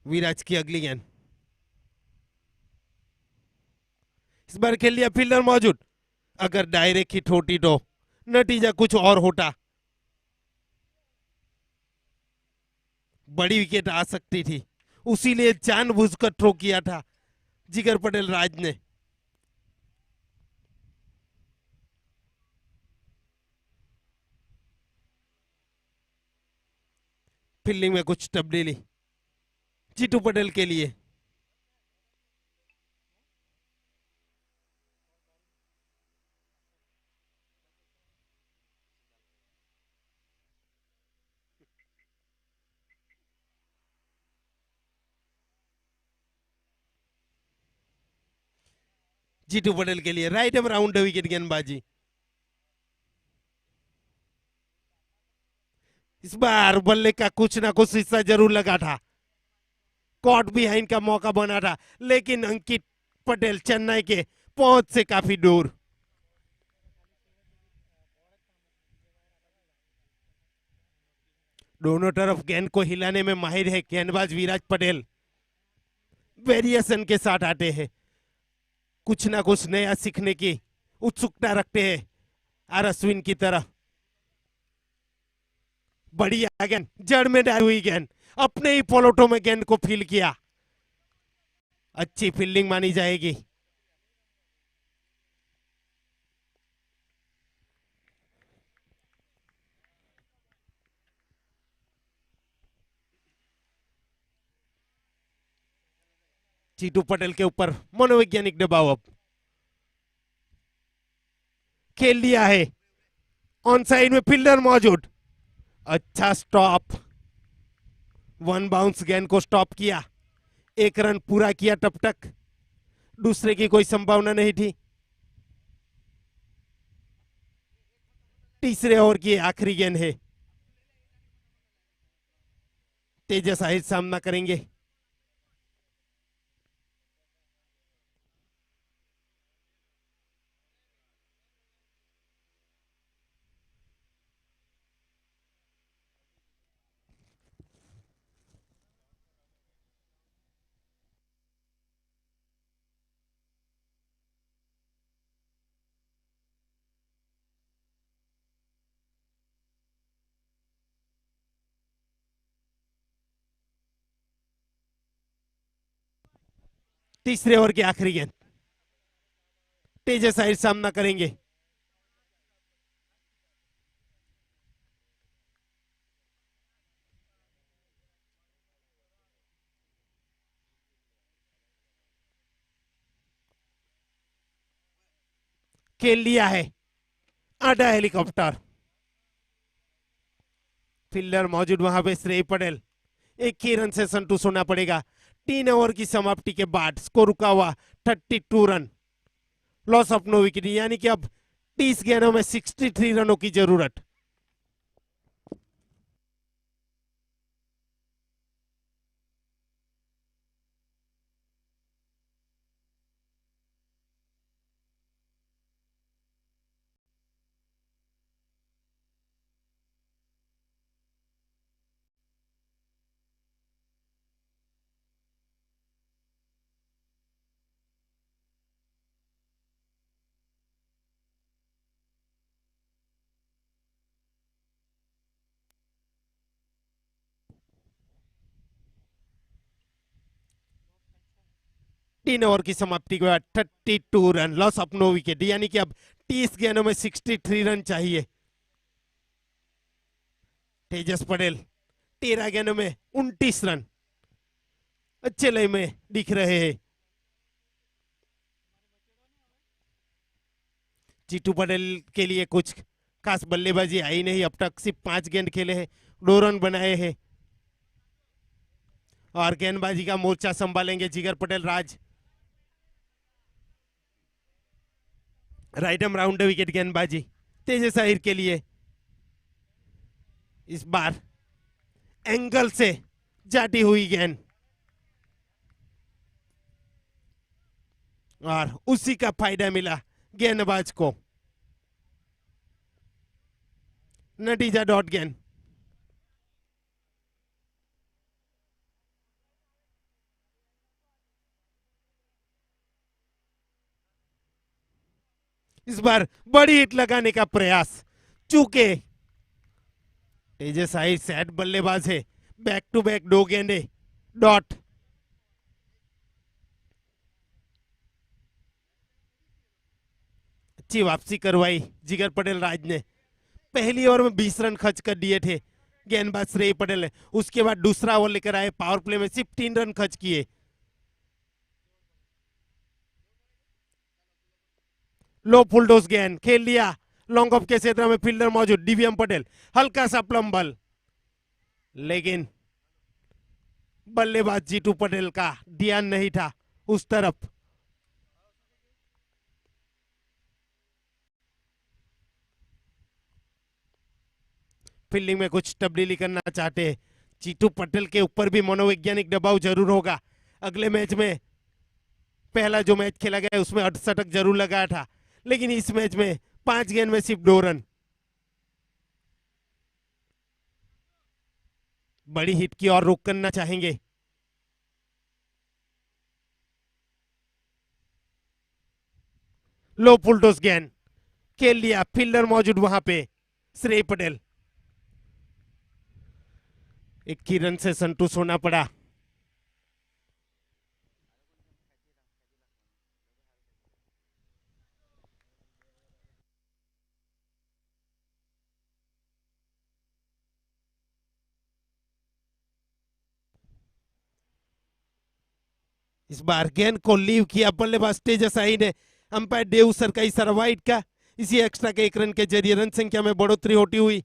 A: विराज की अगली गेंद, इस बार खेल लिया, फील्डर मौजूद। अगर डायरेक्ट हिट होती तो नतीजा कुछ और होता, बड़ी विकेट आ सकती थी, उसीलिए जानबूझकर थ्रो किया था जिगर पटेल राज ने। फील्डिंग में कुछ तब्दीली जीतू पटेल के लिए। जीतू पटेल के लिए राइट एम राउंड विकेट गेंदबाजी। इस बार बल्ले का कुछ ना कुछ हिस्सा जरूर लगा था, कॉट बिहाइंड का मौका बना था, लेकिन अंकित पटेल चेन्नई के पहुंच से काफी दूर। दोनों तरफ गेंद को हिलाने में माहिर है गेंदबाज विराज पटेल। वेरिएशन के साथ आते हैं, कुछ ना कुछ नया सीखने की उत्सुकता रखते हैं आर अश्विन की तरह। बढ़िया गेंद, जड़ में डाली हुई गेंद, अपने ही पॉलोटो में गेंद को फील किया। अच्छी फील्डिंग मानी जाएगी। जीतू पटेल के ऊपर मनोवैज्ञानिक दबाव अब। खेल लिया है, ऑन साइड में फील्डर मौजूद। अच्छा स्टॉप, 1 बाउंस गेंद को स्टॉप किया। 1 रन पूरा किया तब तक, दूसरे की कोई संभावना नहीं थी। तीसरे ओवर की आखिरी गेंद है, तेजस आहिर सामना करेंगे। तीसरे ओवर की आखिरी गेंद, तेजस आहिर सामना करेंगे। खेल लिया है आधा हेलीकॉप्टर। फील्डर मौजूद वहां पे श्रेय पटेल। एक ही रन से संतुष्ट होना पड़ेगा। 3 ओवर की समाप्ति के बाद स्कोर रुका हुआ 32 run. Loss of no wicket, यानी कि अब 30 गेंदों में 63 रनों की जरूरत। तीन ओवर की समाप्ति के बाद 32 run, loss of no wicket, यानी कि अब 30 गेंदों में 63 रन चाहिए। तेजस पटेल 13 गेंदों में 29 रन अच्छे लय में दिख रहे हैं। जीतू पटेल के लिए कुछ खास बल्लेबाजी आई नहीं, अब तक सिर्फ 5 गेंद खेले हैं, 2 रन बनाए हैं। और गेंदबाजी का मोर्चा संभालेंगे जिगर पटेल राज। राइट आर्म राउंड विकेट गेंदबाजी तेजस आहिर के लिए। इस बार एंगल से जाती हुई गेंद और उसी का फायदा मिला गेंदबाज को। नतीजा डॉट गेंद। इस बार बड़ी हिट लगाने का प्रयास, चूके तेजस आहिर सेट बल्लेबाज है। बैक टू बैक 2 गेंदे डॉट। अच्छी वापसी करवाई जिगर पटेल राज ने। पहली ओवर में 20 रन खर्च कर दिए थे गेंदबाज श्रेय पटेल ने, उसके बाद दूसरा ओवर लेकर आए, पावर प्ले में सिर्फ 3 रन खर्च किए। लो फुलडोज गेंद खेल लिया लॉन्ग ऑफ के क्षेत्र में, फील्डर मौजूद डीवीएम पटेल, हल्का सा प्लम बल, लेकिन बल्लेबाज जीतू पटेल का ध्यान नहीं था उस तरफ। फील्डिंग में कुछ तब्दीली करना चाहते हैं जीतू पटेल के ऊपर भी मनोवैज्ञानिक दबाव जरूर होगा। अगले मैच में, पहला जो मैच खेला गया उसमें 68 जरूर लगाया था, लेकिन इस मैच में 5 गेंद में सिर्फ 2 रन। बड़ी हिट की ओर रुख करना चाहेंगे। लो फुलटोस गेंद खेल लिया, फील्डर मौजूद वहां पे श्रेय पटेल। एक ही रन से संतुष्ट होना पड़ा। इस बार गेंद को लीव किया बल्लेबाज तेजस आहिर ने। अंपायर देव सर का इशारा वाइड का। इसी एक्स्ट्रा के 1 रन के जरिए रन संख्या में बढ़ोतरी होती हुई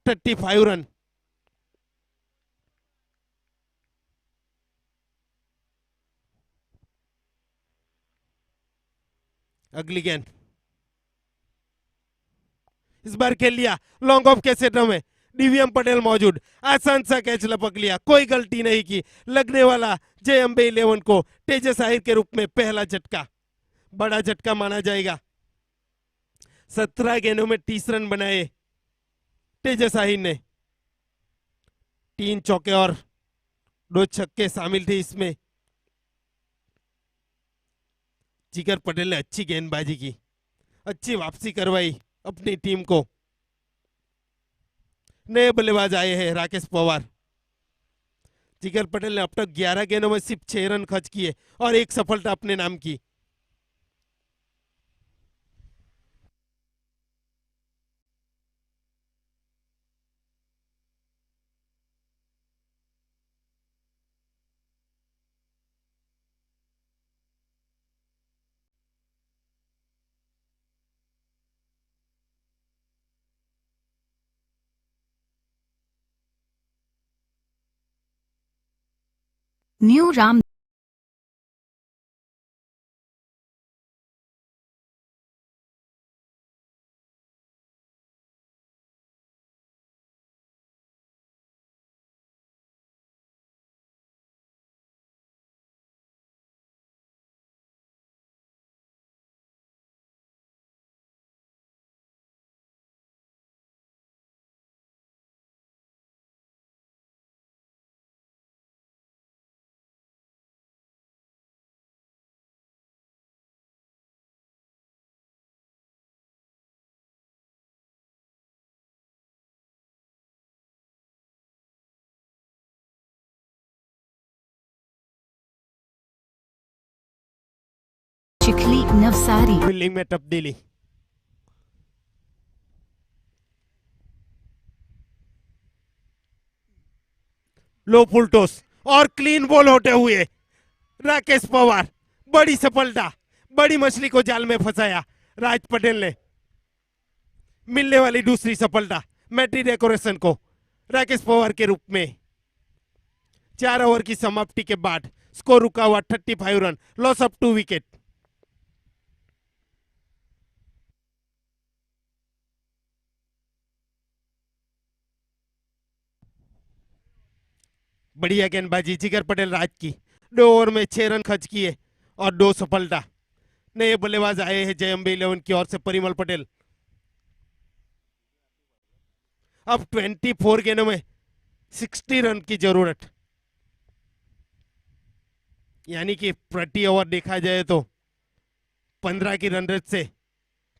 A: 35 रन। अगली गेंद इस बार खेल लिया लॉन्ग ऑफ के क्षेत्र में, डीवीएम पटेल मौजूद, आसान सा कैच लपक लिया, कोई गलती नहीं की। लगने वाला जय अंबे 11 को तेजस आहिर के रूप में पहला झटका, बड़ा झटका माना जाएगा। 17 गेंदों में 30 रन बनाए तेजस आहिर ने। 3 चौके और 2 छक्के शामिल थे इसमें। जिगर पटेल ने अच्छी गेंदबाजी की, अच्छी वापसी करवाई अपनी टीम को। नए बल्लेबाज आए हैं राकेश पवार। जिगर पटेल ने अब तक 11 गेंदों में सिर्फ 6 रन खर्च किए और एक सफलता अपने नाम की।
B: New Ram Chikhli Navsari
A: fielding में तब्दीली। लो फुल टॉस और क्लीन बॉल होते हुए राकेश पवार, बड़ी सफलता, बड़ी मछली को जाल में फंसाया राज पटेल ने। मिलने वाली दूसरी सफलता मैटी डेकोरेशन को राकेश पवार के रूप में। 4 ओवर की समाप्ति के बाद स्कोर रुका हुआ 35 रन, लॉस ऑफ 2 विकेट। बढ़िया गेंदबाजी जिगर पटेल राज की। 2 ओवर में 6 रन खर्च किए और 2 सफलता। नए बल्लेबाज आए हैं जेएमबी 11 की ओर से परिमल पटेल। अब 24 गेंदों में 60 रन की जरूरत, यानी कि प्रति ओवर देखा जाए तो 15 की रन रेट से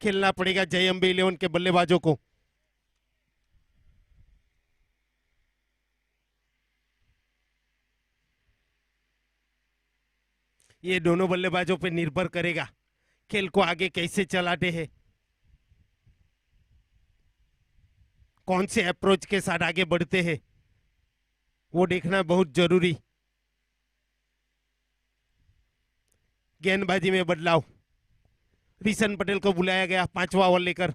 A: खेलना पड़ेगा जेएमबी 11 के बल्लेबाजों को। ये दोनों बल्लेबाजों पे निर्भर करेगा खेल को आगे कैसे चलाते हैं, कौन से अप्रोच के साथ आगे बढ़ते हैं, वो देखना बहुत जरूरी। गेंदबाजी में बदलाव, रिशन पटेल को बुलाया गया 5वां ओवर लेकर।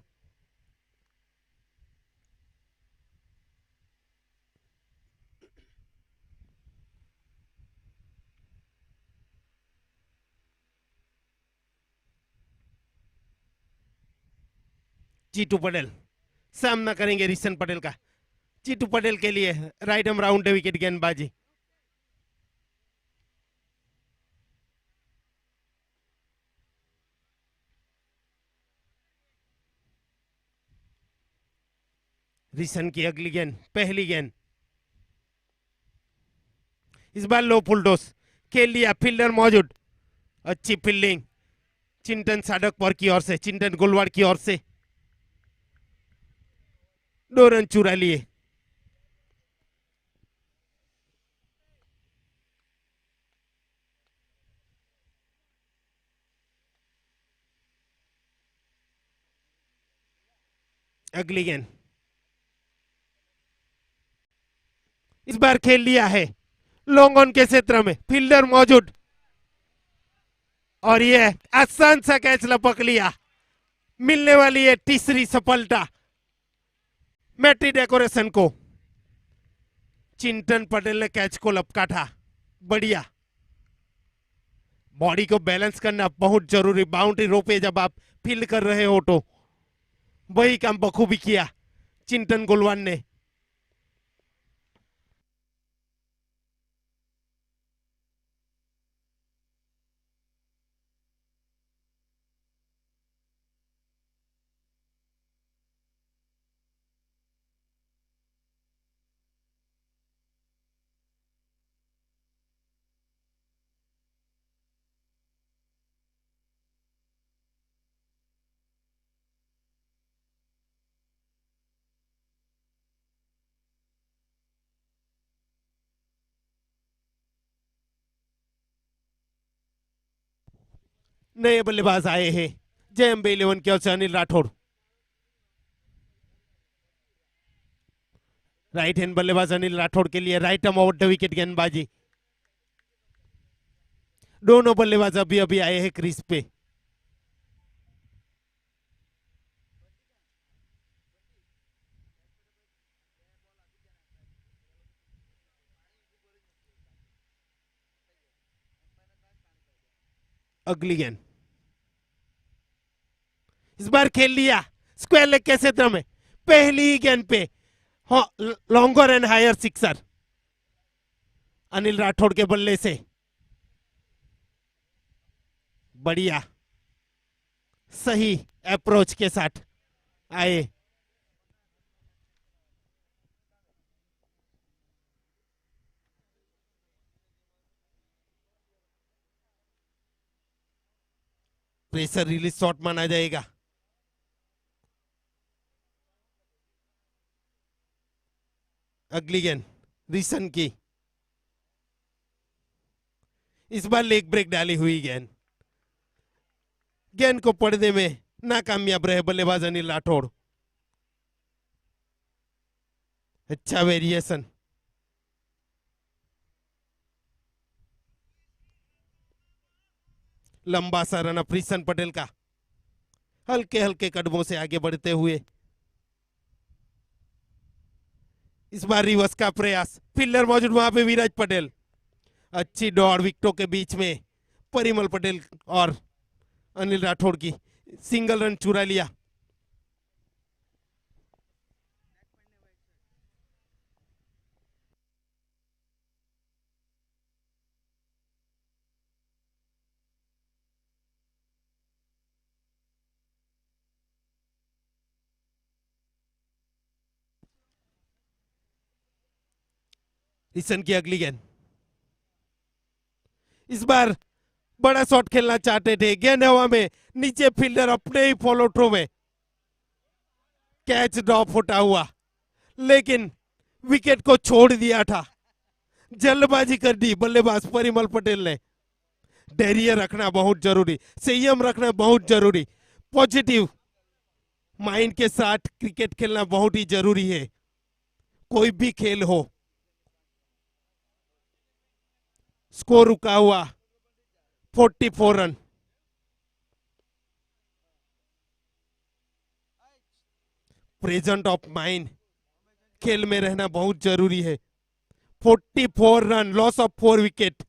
A: जीतू पटेल सामना करेंगे रिशन पटेल का। जीतू पटेल के लिए राइट एम राउंड विकेट गेंदबाजी। रिशन की अगली गेंद, पहली गेंद, इस बार लो फुल टॉस खेल लिया, फील्डर मौजूद। अच्छी फील्डिंग चिंतन साधकपुर की ओर से, चिंतन गोलवाड़ की ओर से। 2 रन चुरा लिए। अगली गेंद, इस बार खेल लिया है लॉन्ग ऑन के क्षेत्र में, फील्डर मौजूद और ये आसान सा कैच लपक लिया। मिलने वाली है तीसरी सफलता मैटी डेकोरेशन को। चिंतन पटेल ने कैच को लपका था, बढ़िया। बॉडी को बैलेंस करना बहुत जरूरी, बाउंड्री रो पे जब आप फील्ड कर रहे हो तो वही काम बखूबी किया चिंतन गुलवान ने। नए बल्लेबाज आए हैं जेएमबी 11 की ओर से, अनिल राठौड़। राइट हैंड बल्लेबाज अनिल राठौड़ के लिए right arm over the wicket गेंदबाजी। दोनों बल्लेबाज अभी अभी आए हैं क्रीज पे। अगली गेंद, इस बार खेल लिया स्क्वायर लेग के क्षेत्र में, पहली ही गेंद पे longer and higher sixer Anil Rathore के बल्ले से। बढ़िया सही अप्रोच के साथ आए। प्रेशर रिलीज शॉट माना जाएगा। अगली गेंद रिशन की, इस बार लेग ब्रेक डाली हुई गेंद, गेंद को पड़ने में नाकामयाब रहे बल्लेबाज अनिल राठौड़। अच्छा वेरिएशन, लंबा सा रन अप रिशन पटेल का, हल्के हल्के कदमों से आगे बढ़ते हुए। इस बार रिवर्स का प्रयास, फील्डर मौजूद वहां पे विराज पटेल, अच्छी दौड़ विकेटों के बीच में परिमल पटेल और अनिल राठौड़ की, सिंगल रन चुरा लिया। ईशन की अगली गेंद, इस बार बड़ा शॉट खेलना चाहते थे, गेंद हवा में, नीचे फील्डर अपने ही फॉलो थ्रो में, कैच ड्रॉप होता हुआ, लेकिन विकेट को छोड़ दिया था। जल्दबाजी कर दी बल्लेबाज परिमल पटेल ने। धैर्य रखना बहुत जरूरी, संयम रखना बहुत जरूरी, पॉजिटिव माइंड के साथ क्रिकेट खेलना बहुत ही जरूरी है, कोई भी खेल हो। स्कोर रुका हुआ 44 रन। प्रेजेंट ऑफ माइंड खेल में रहना बहुत जरूरी है। 44 run, loss of 4 wicket.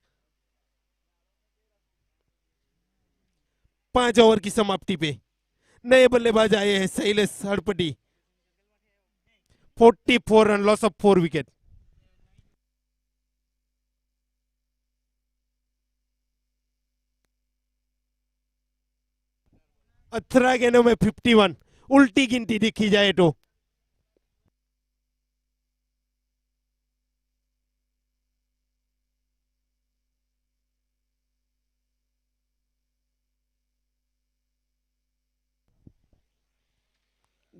A: 5 over की समाप्ति पे नए बल्लेबाज आए हैं Shailesh Hadpati. 44 run, loss of 4 wicket. अठारह गेंदों में 51, उल्टी गिनती देखी जाए तो।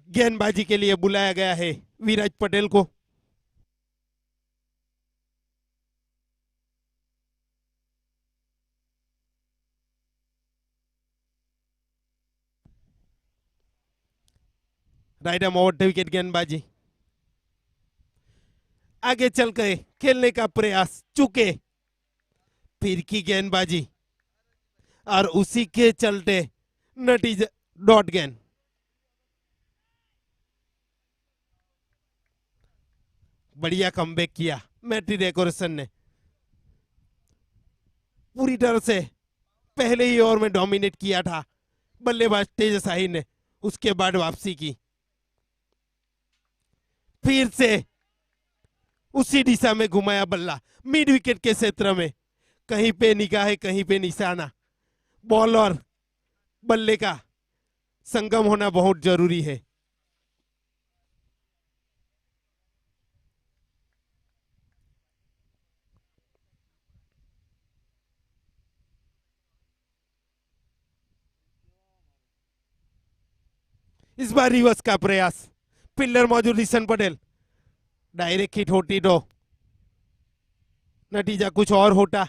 A: गेंदबाजी के लिए बुलाया गया है विराज पटेल को। Right arm over the wicket गेंदबाजी, आगे चल के खेलने का प्रयास, चुके फिर की गेंदबाजी और उसी के चलते नतीजा डॉट गेंद। बढ़िया कमबैक किया मैटी डेकोरेशन ने, पूरी तरह से पहले ही ओवर में डोमिनेट किया था बल्लेबाज तेज शाही ने, उसके बाद वापसी की, फिर से उसी दिशा में घुमाया बल्ला मिड विकेट के क्षेत्र में, कहीं पे निगाह कहीं पे निशाना। बॉल और बल्ले का संगम होना बहुत जरूरी है। इस बार रिवर्स का प्रयास, फील्डर मौजूद ऋषभ पटेल, डायरेक्ट हिट होती तो नतीजा कुछ और होता।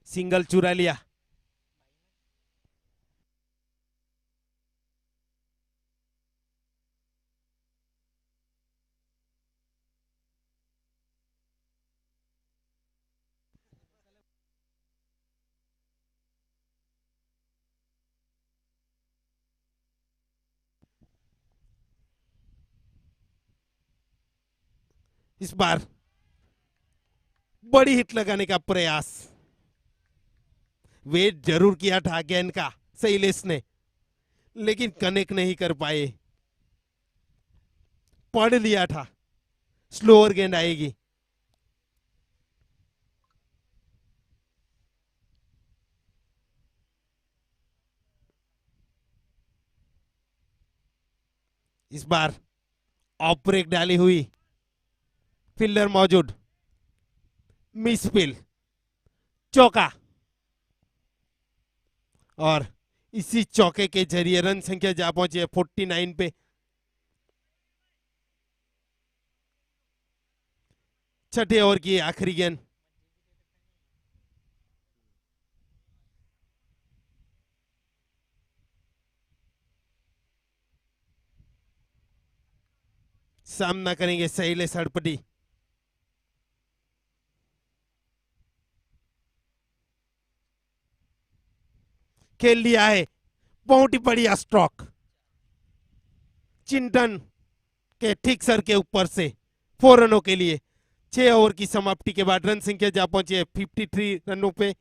A: सिंगल चुरा लिया। इस बार बड़ी हिट लगाने का प्रयास, वेट जरूर किया था गेंद का शैलेश ने, लेकिन कनेक्ट नहीं कर पाए। पढ़ लिया था स्लोअर गेंद आएगी। इस बार ऑफ ब्रेक डाली हुई, फील्डर मौजूद, मिस फील्ड, चौका। और इसी चौके के जरिए रन संख्या जा पहुंची है 49 पे। छठे ओवर की आखिरी गेंद, सामना करेंगे शैलेश हड़पटी। खेल लिया है, बहुत ही बढ़िया स्ट्रोक, चिंटन के ठीक सर के ऊपर से 4 रनों के लिए। 6 ओवर की समाप्ति के बाद रन संख्या जा पहुंची है 53 रनों पे,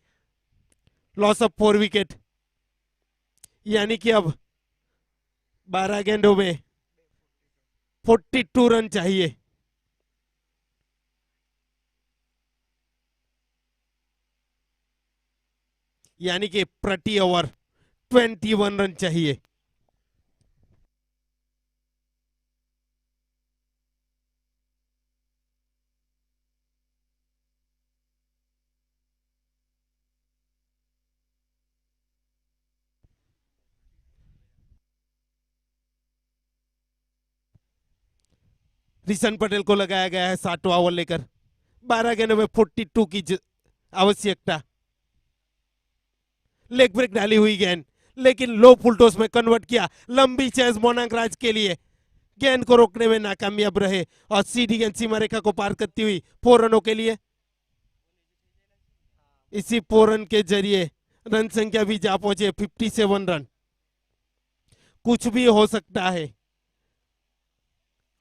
A: लॉस ऑफ 4 विकेट। यानी कि अब 12 गेंदों में 42 रन चाहिए। यानी कि प्रति ओवर 21 रन चाहिए। रिशन पटेल को लगाया गया है 7वां ओवर लेकर। 12 गेंदों में 42 की आवश्यकता। लेग ब्रेक डाली हुई गेंद, लेकिन लो फुल टॉस में कन्वर्ट किया। लंबी चेज मोनांक राज के लिए, गेंद को रोकने में नाकामयाब रहे और सीधी गेंद सीमा रेखा को पार करती हुई 4 रनों के लिए। इसी 4 रन के जरिए रन संख्या भी जा पहुंचे 57 रन। कुछ भी हो सकता है,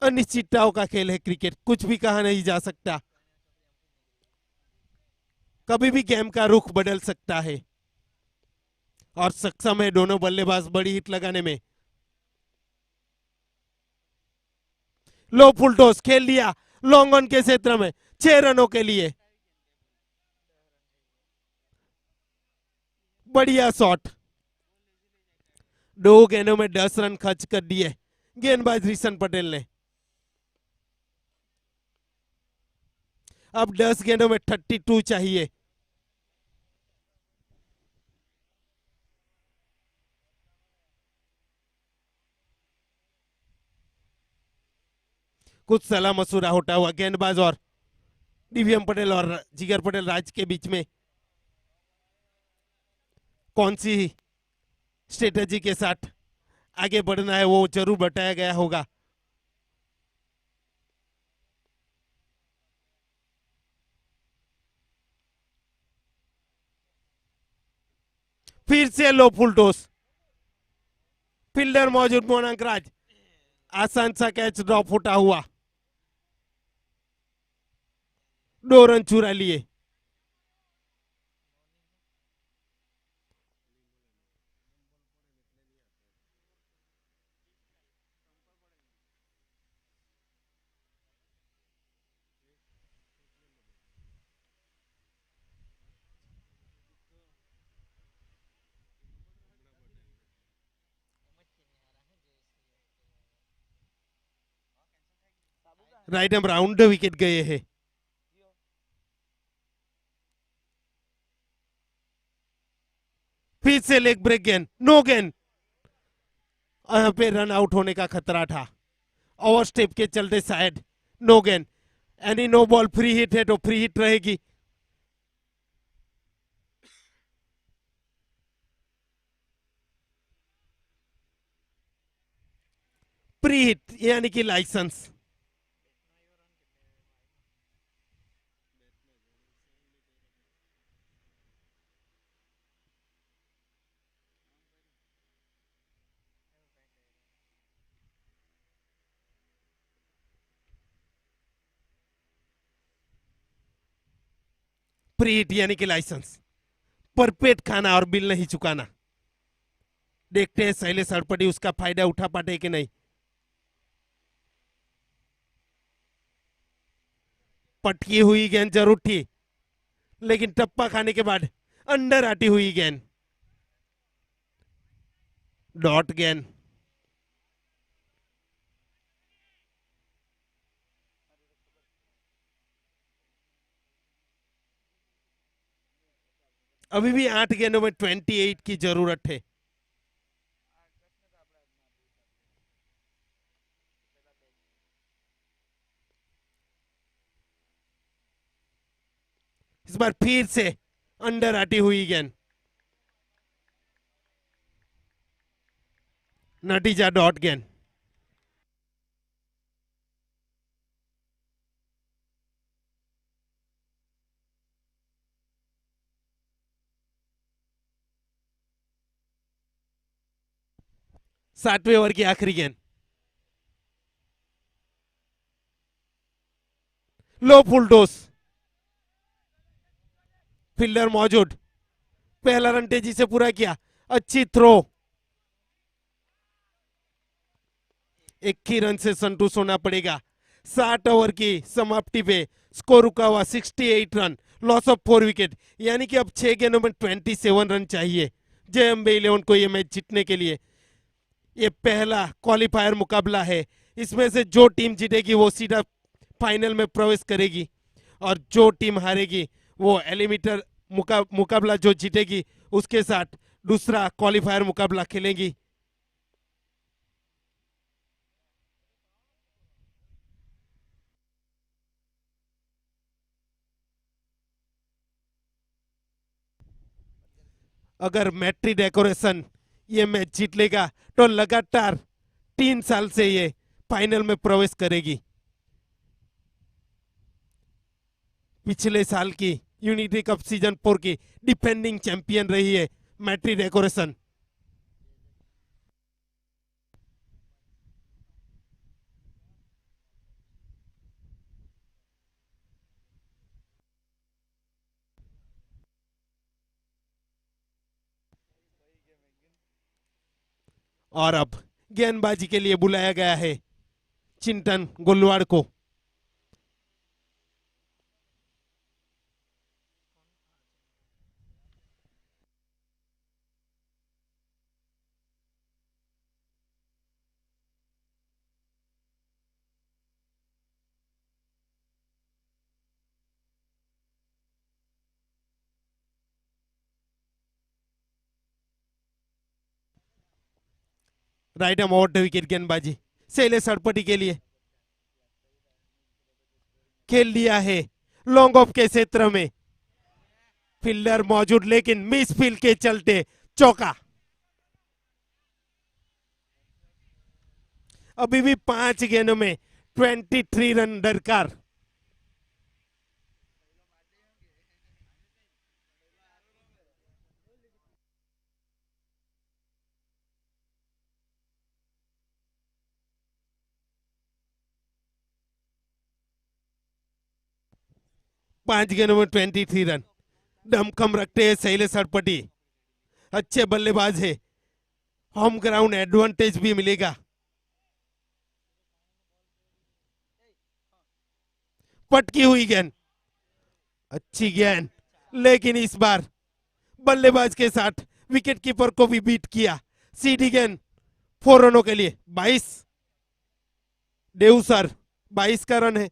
A: अनिश्चितताओं का खेल है क्रिकेट, कुछ भी कहा नहीं जा सकता। कभी भी गेम का रुख बदल सकता है और सक्षम है दोनों बल्लेबाज बड़ी हिट लगाने में। लो फुल टॉस खेल लिया लॉन्ग ऑन के क्षेत्र में 6 रनों के लिए। बढ़िया शॉट, 2 गेंदों में 10 रन खर्च कर दिए गेंदबाज रिशन पटेल ने। अब 10 गेंदों में 32 चाहिए। कुछ सलाह मशूरा होता हुआ गेंदबाज और डीवीएम पटेल और जिगर पटेल राज के बीच में कौन सी स्ट्रेटेजी के साथ आगे बढ़ना है वो जरूर बताया गया होगा। फिर से लो फुल टॉस, फील्डर मौजूद मोनांक राज, आसान सा कैच ड्रॉप होता हुआ 2 रन चुरा लिए। राइट एम राउंड विकेट गए हैं। फिर से लेग ब्रेक गेंद, नो गेंद। यहाँ पे रन आउट होने का खतरा था, ओवर स्टेप के चलते शायद नो गेंद। Any no ball free hit है तो फ्री हिट रहेगी। फ्री हिट यानी कि लाइसेंस। प्री हिट यानी कि लाइसेंस पर पेट खाना और बिल नहीं चुकाना। देखते हैं शैलेश हड़पटी उसका फायदा उठा पाते कि नहीं। पटकी हुई गेंद जरूर थी, लेकिन टप्पा खाने के बाद अंडर आती हुई गेंद, डॉट गेंद। अभी भी 8 गेंदों में 28 की जरूरत है। इस बार फिर से अंडर आती हुई गेंद, नतीजा डॉट गेंद। सातवें ओवर की आखिरी गेंद, लो फुल टॉस, फील्डर मौजूद, पहला रन तेजी से पूरा किया, अच्छी थ्रो। एक ही रन से संतुष्ट होना पड़ेगा। 60 ओवर की समाप्ति पे स्कोर रुका हुआ 68 रन, लॉस ऑफ 4 विकेट, यानी कि अब 6 गेंदों में 27 रन चाहिए JMB11 को ये मैच जीतने के लिए। ये पहला क्वालिफायर मुकाबला है, इसमें से जो टीम जीतेगी वो सीधा फाइनल में प्रवेश करेगी, और जो टीम हारेगी वो एलिमिनेटर मुकाबला जो जीतेगी उसके साथ दूसरा क्वालिफायर मुकाबला खेलेंगी। अगर मैट्री डेकोरेशन ये मैच जीत लेगा तो लगातार 3 साल से ये फाइनल में प्रवेश करेगी। पिछले साल की यूनिटी कप सीजन 4 की डिफेंडिंग चैंपियन रही है मैट्री डेकोरेशन। और अब गेंदबाजी के लिए बुलाया गया है चिंतन गोलवाड़ को। राइट आर्म ओवर विकेट गेंदबाजी शैलेश हड़पटी के लिए, खेल लिया है लॉन्ग ऑफ के क्षेत्र में, फील्डर मौजूद लेकिन मिस फील्ड के चलते चौका। अभी भी 5 गेंदों में 23 रन दरकार। पांच गेंदों में 23 रन, दमखम रखते हैं शैलेश हड़पटी, अच्छे बल्लेबाज है, होम ग्राउंड एडवांटेज भी मिलेगा। पटकी हुई गेंद, अच्छी गेंद, लेकिन इस बार बल्लेबाज के साथ विकेट कीपर को भी बीट किया। सीधी गेंद 4 रनों के लिए 22, देव सर 22 का रन है।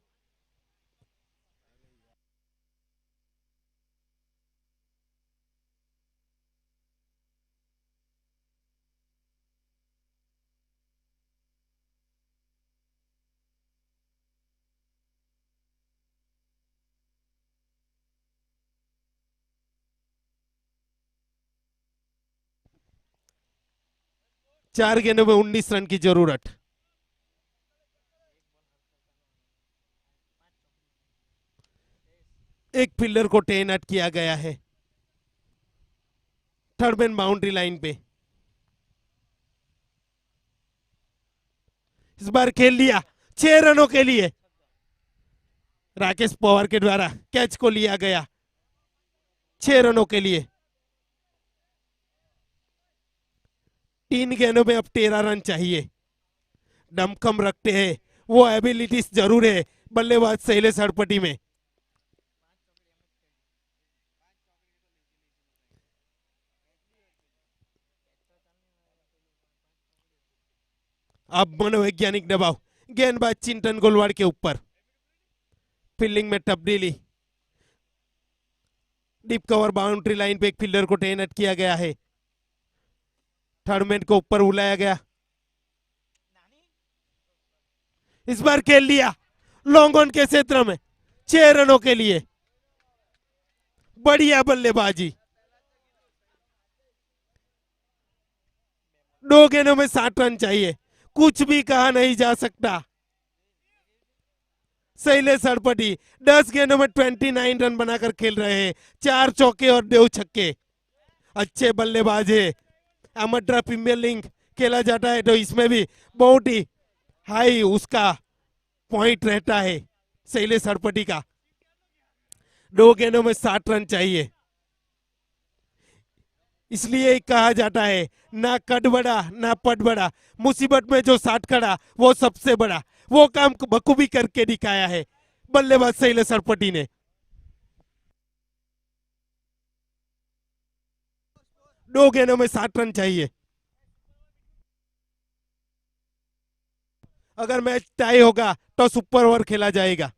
A: चार गेंदों में 19 रन की जरूरत। एक फील्डर को तैनात किया गया है थर्ड मैन बाउंड्री लाइन पे। इस बार खेल लिया 6 रनों के लिए, राकेश पवार के द्वारा कैच को लिया गया। 6 रनों के लिए। 3 गेंदों में अब 13 रन चाहिए। दमखम रखते हैं, वो एबिलिटीज जरूर है बल्लेबाज शैलेश हड़पटी में। अब मनोवैज्ञानिक दबाव गेंदबाज चिंतन गोलवाड़ के ऊपर। फील्डिंग में तब्दीली, डीप कवर बाउंड्री लाइन पे एक फील्डर को तैनात किया गया है। थर्ड मैन को ऊपर बुलाया गया। इस बार खेल लिया लॉन्ग ऑन के क्षेत्र में 6 रनों के लिए। बढ़िया बल्लेबाजी। 2 गेंदों में 60 रन चाहिए, कुछ भी कहा नहीं जा सकता। शैलेश हड़पटी 10 गेंदों में 29 रन बनाकर खेल रहे हैं। 4 चौके और 2 छक्के। अच्छे बल्लेबाज है। अमड्रा प्रीमियर लीग खेला जाता है तो इसमें भी बहुत ही हाई उसका पॉइंट रहता है शैलेश हड़पटी का। 2 गेंदों में 60 रन चाहिए। इसलिए कहा जाता है ना कद बड़ा ना पद बड़ा, मुसीबत में जो साथ खड़ा वो सबसे बड़ा। वो काम बखूबी करके दिखाया है बल्लेबाज शैलेश हड़पटी ने। 2 गेंदों में 60 रन चाहिए। अगर मैच टाई होगा तो सुपर ओवर खेला जाएगा।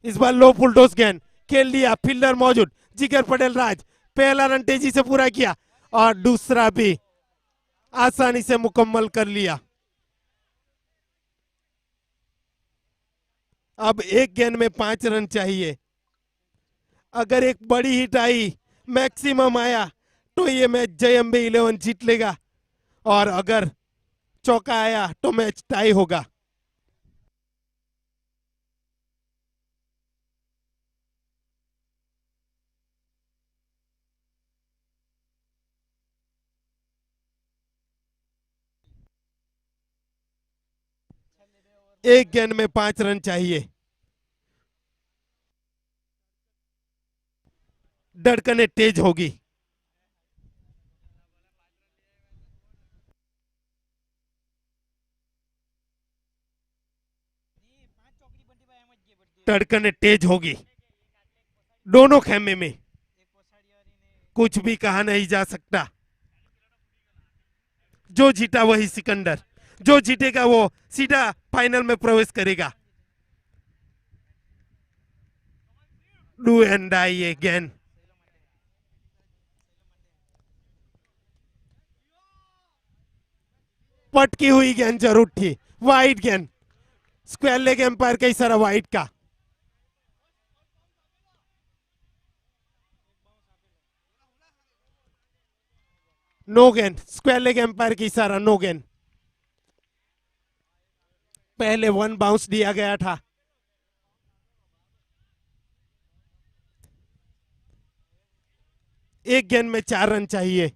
A: इस बार लो फुलटॉस गेंद खेल लिया, फील्डर मौजूद, जिगर पटेल राज पहला रन तेजी से पूरा किया और दूसरा भी आसानी से मुकम्मल कर लिया। अब एक गेंद में 5 रन चाहिए। अगर एक बड़ी हिट आई, मैक्सिमम आया तो ये मैच जय अंबे 11 जीत लेगा और अगर चौका आया तो मैच टाई होगा। एक गेंद में 5 रन चाहिए। धड़कनें तेज होगी। धड़कनें तेज होगी दोनों खेमे में। कुछ भी कहा नहीं जा सकता। जो जीता वही सिकंदर, जो जीतेगा वो सीधा फाइनल में प्रवेश करेगा। Do and die again. पटकी हुई गेंद जरूर थी, वाइड गेंद। स्क्वायर लेग एम्पायर का इशारा वाइड का। नो गेंद, स्क्वायर लेग एम्पायर की इशारा नो गेंद। पहले 1 बाउंस दिया गया था। एक गेंद में 4 रन चाहिए।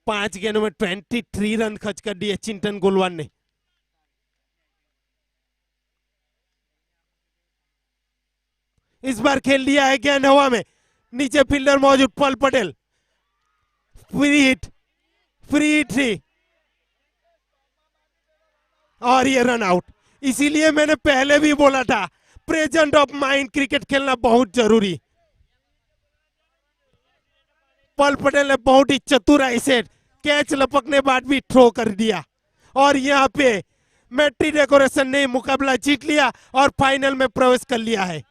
A: पांच गेंदों में 23 रन खर्च कर दिए चिंतन गोलवार ने। इस बार खेल लिया है गेंद हवा में, नीचे फील्डर मौजूद पल पटेल। फ्री हिट थी और ये रन आउट। इसीलिए मैंने पहले भी बोला था प्रेजेंट ऑफ माइंड क्रिकेट खेलना बहुत जरूरी। पल पटेल ने बहुत ही चतुराई से कैच लपकने बाद भी थ्रो कर दिया और यहाँ पे मैट्री डेकोरेशन ने मुकाबला जीत लिया और फाइनल में प्रवेश कर लिया है।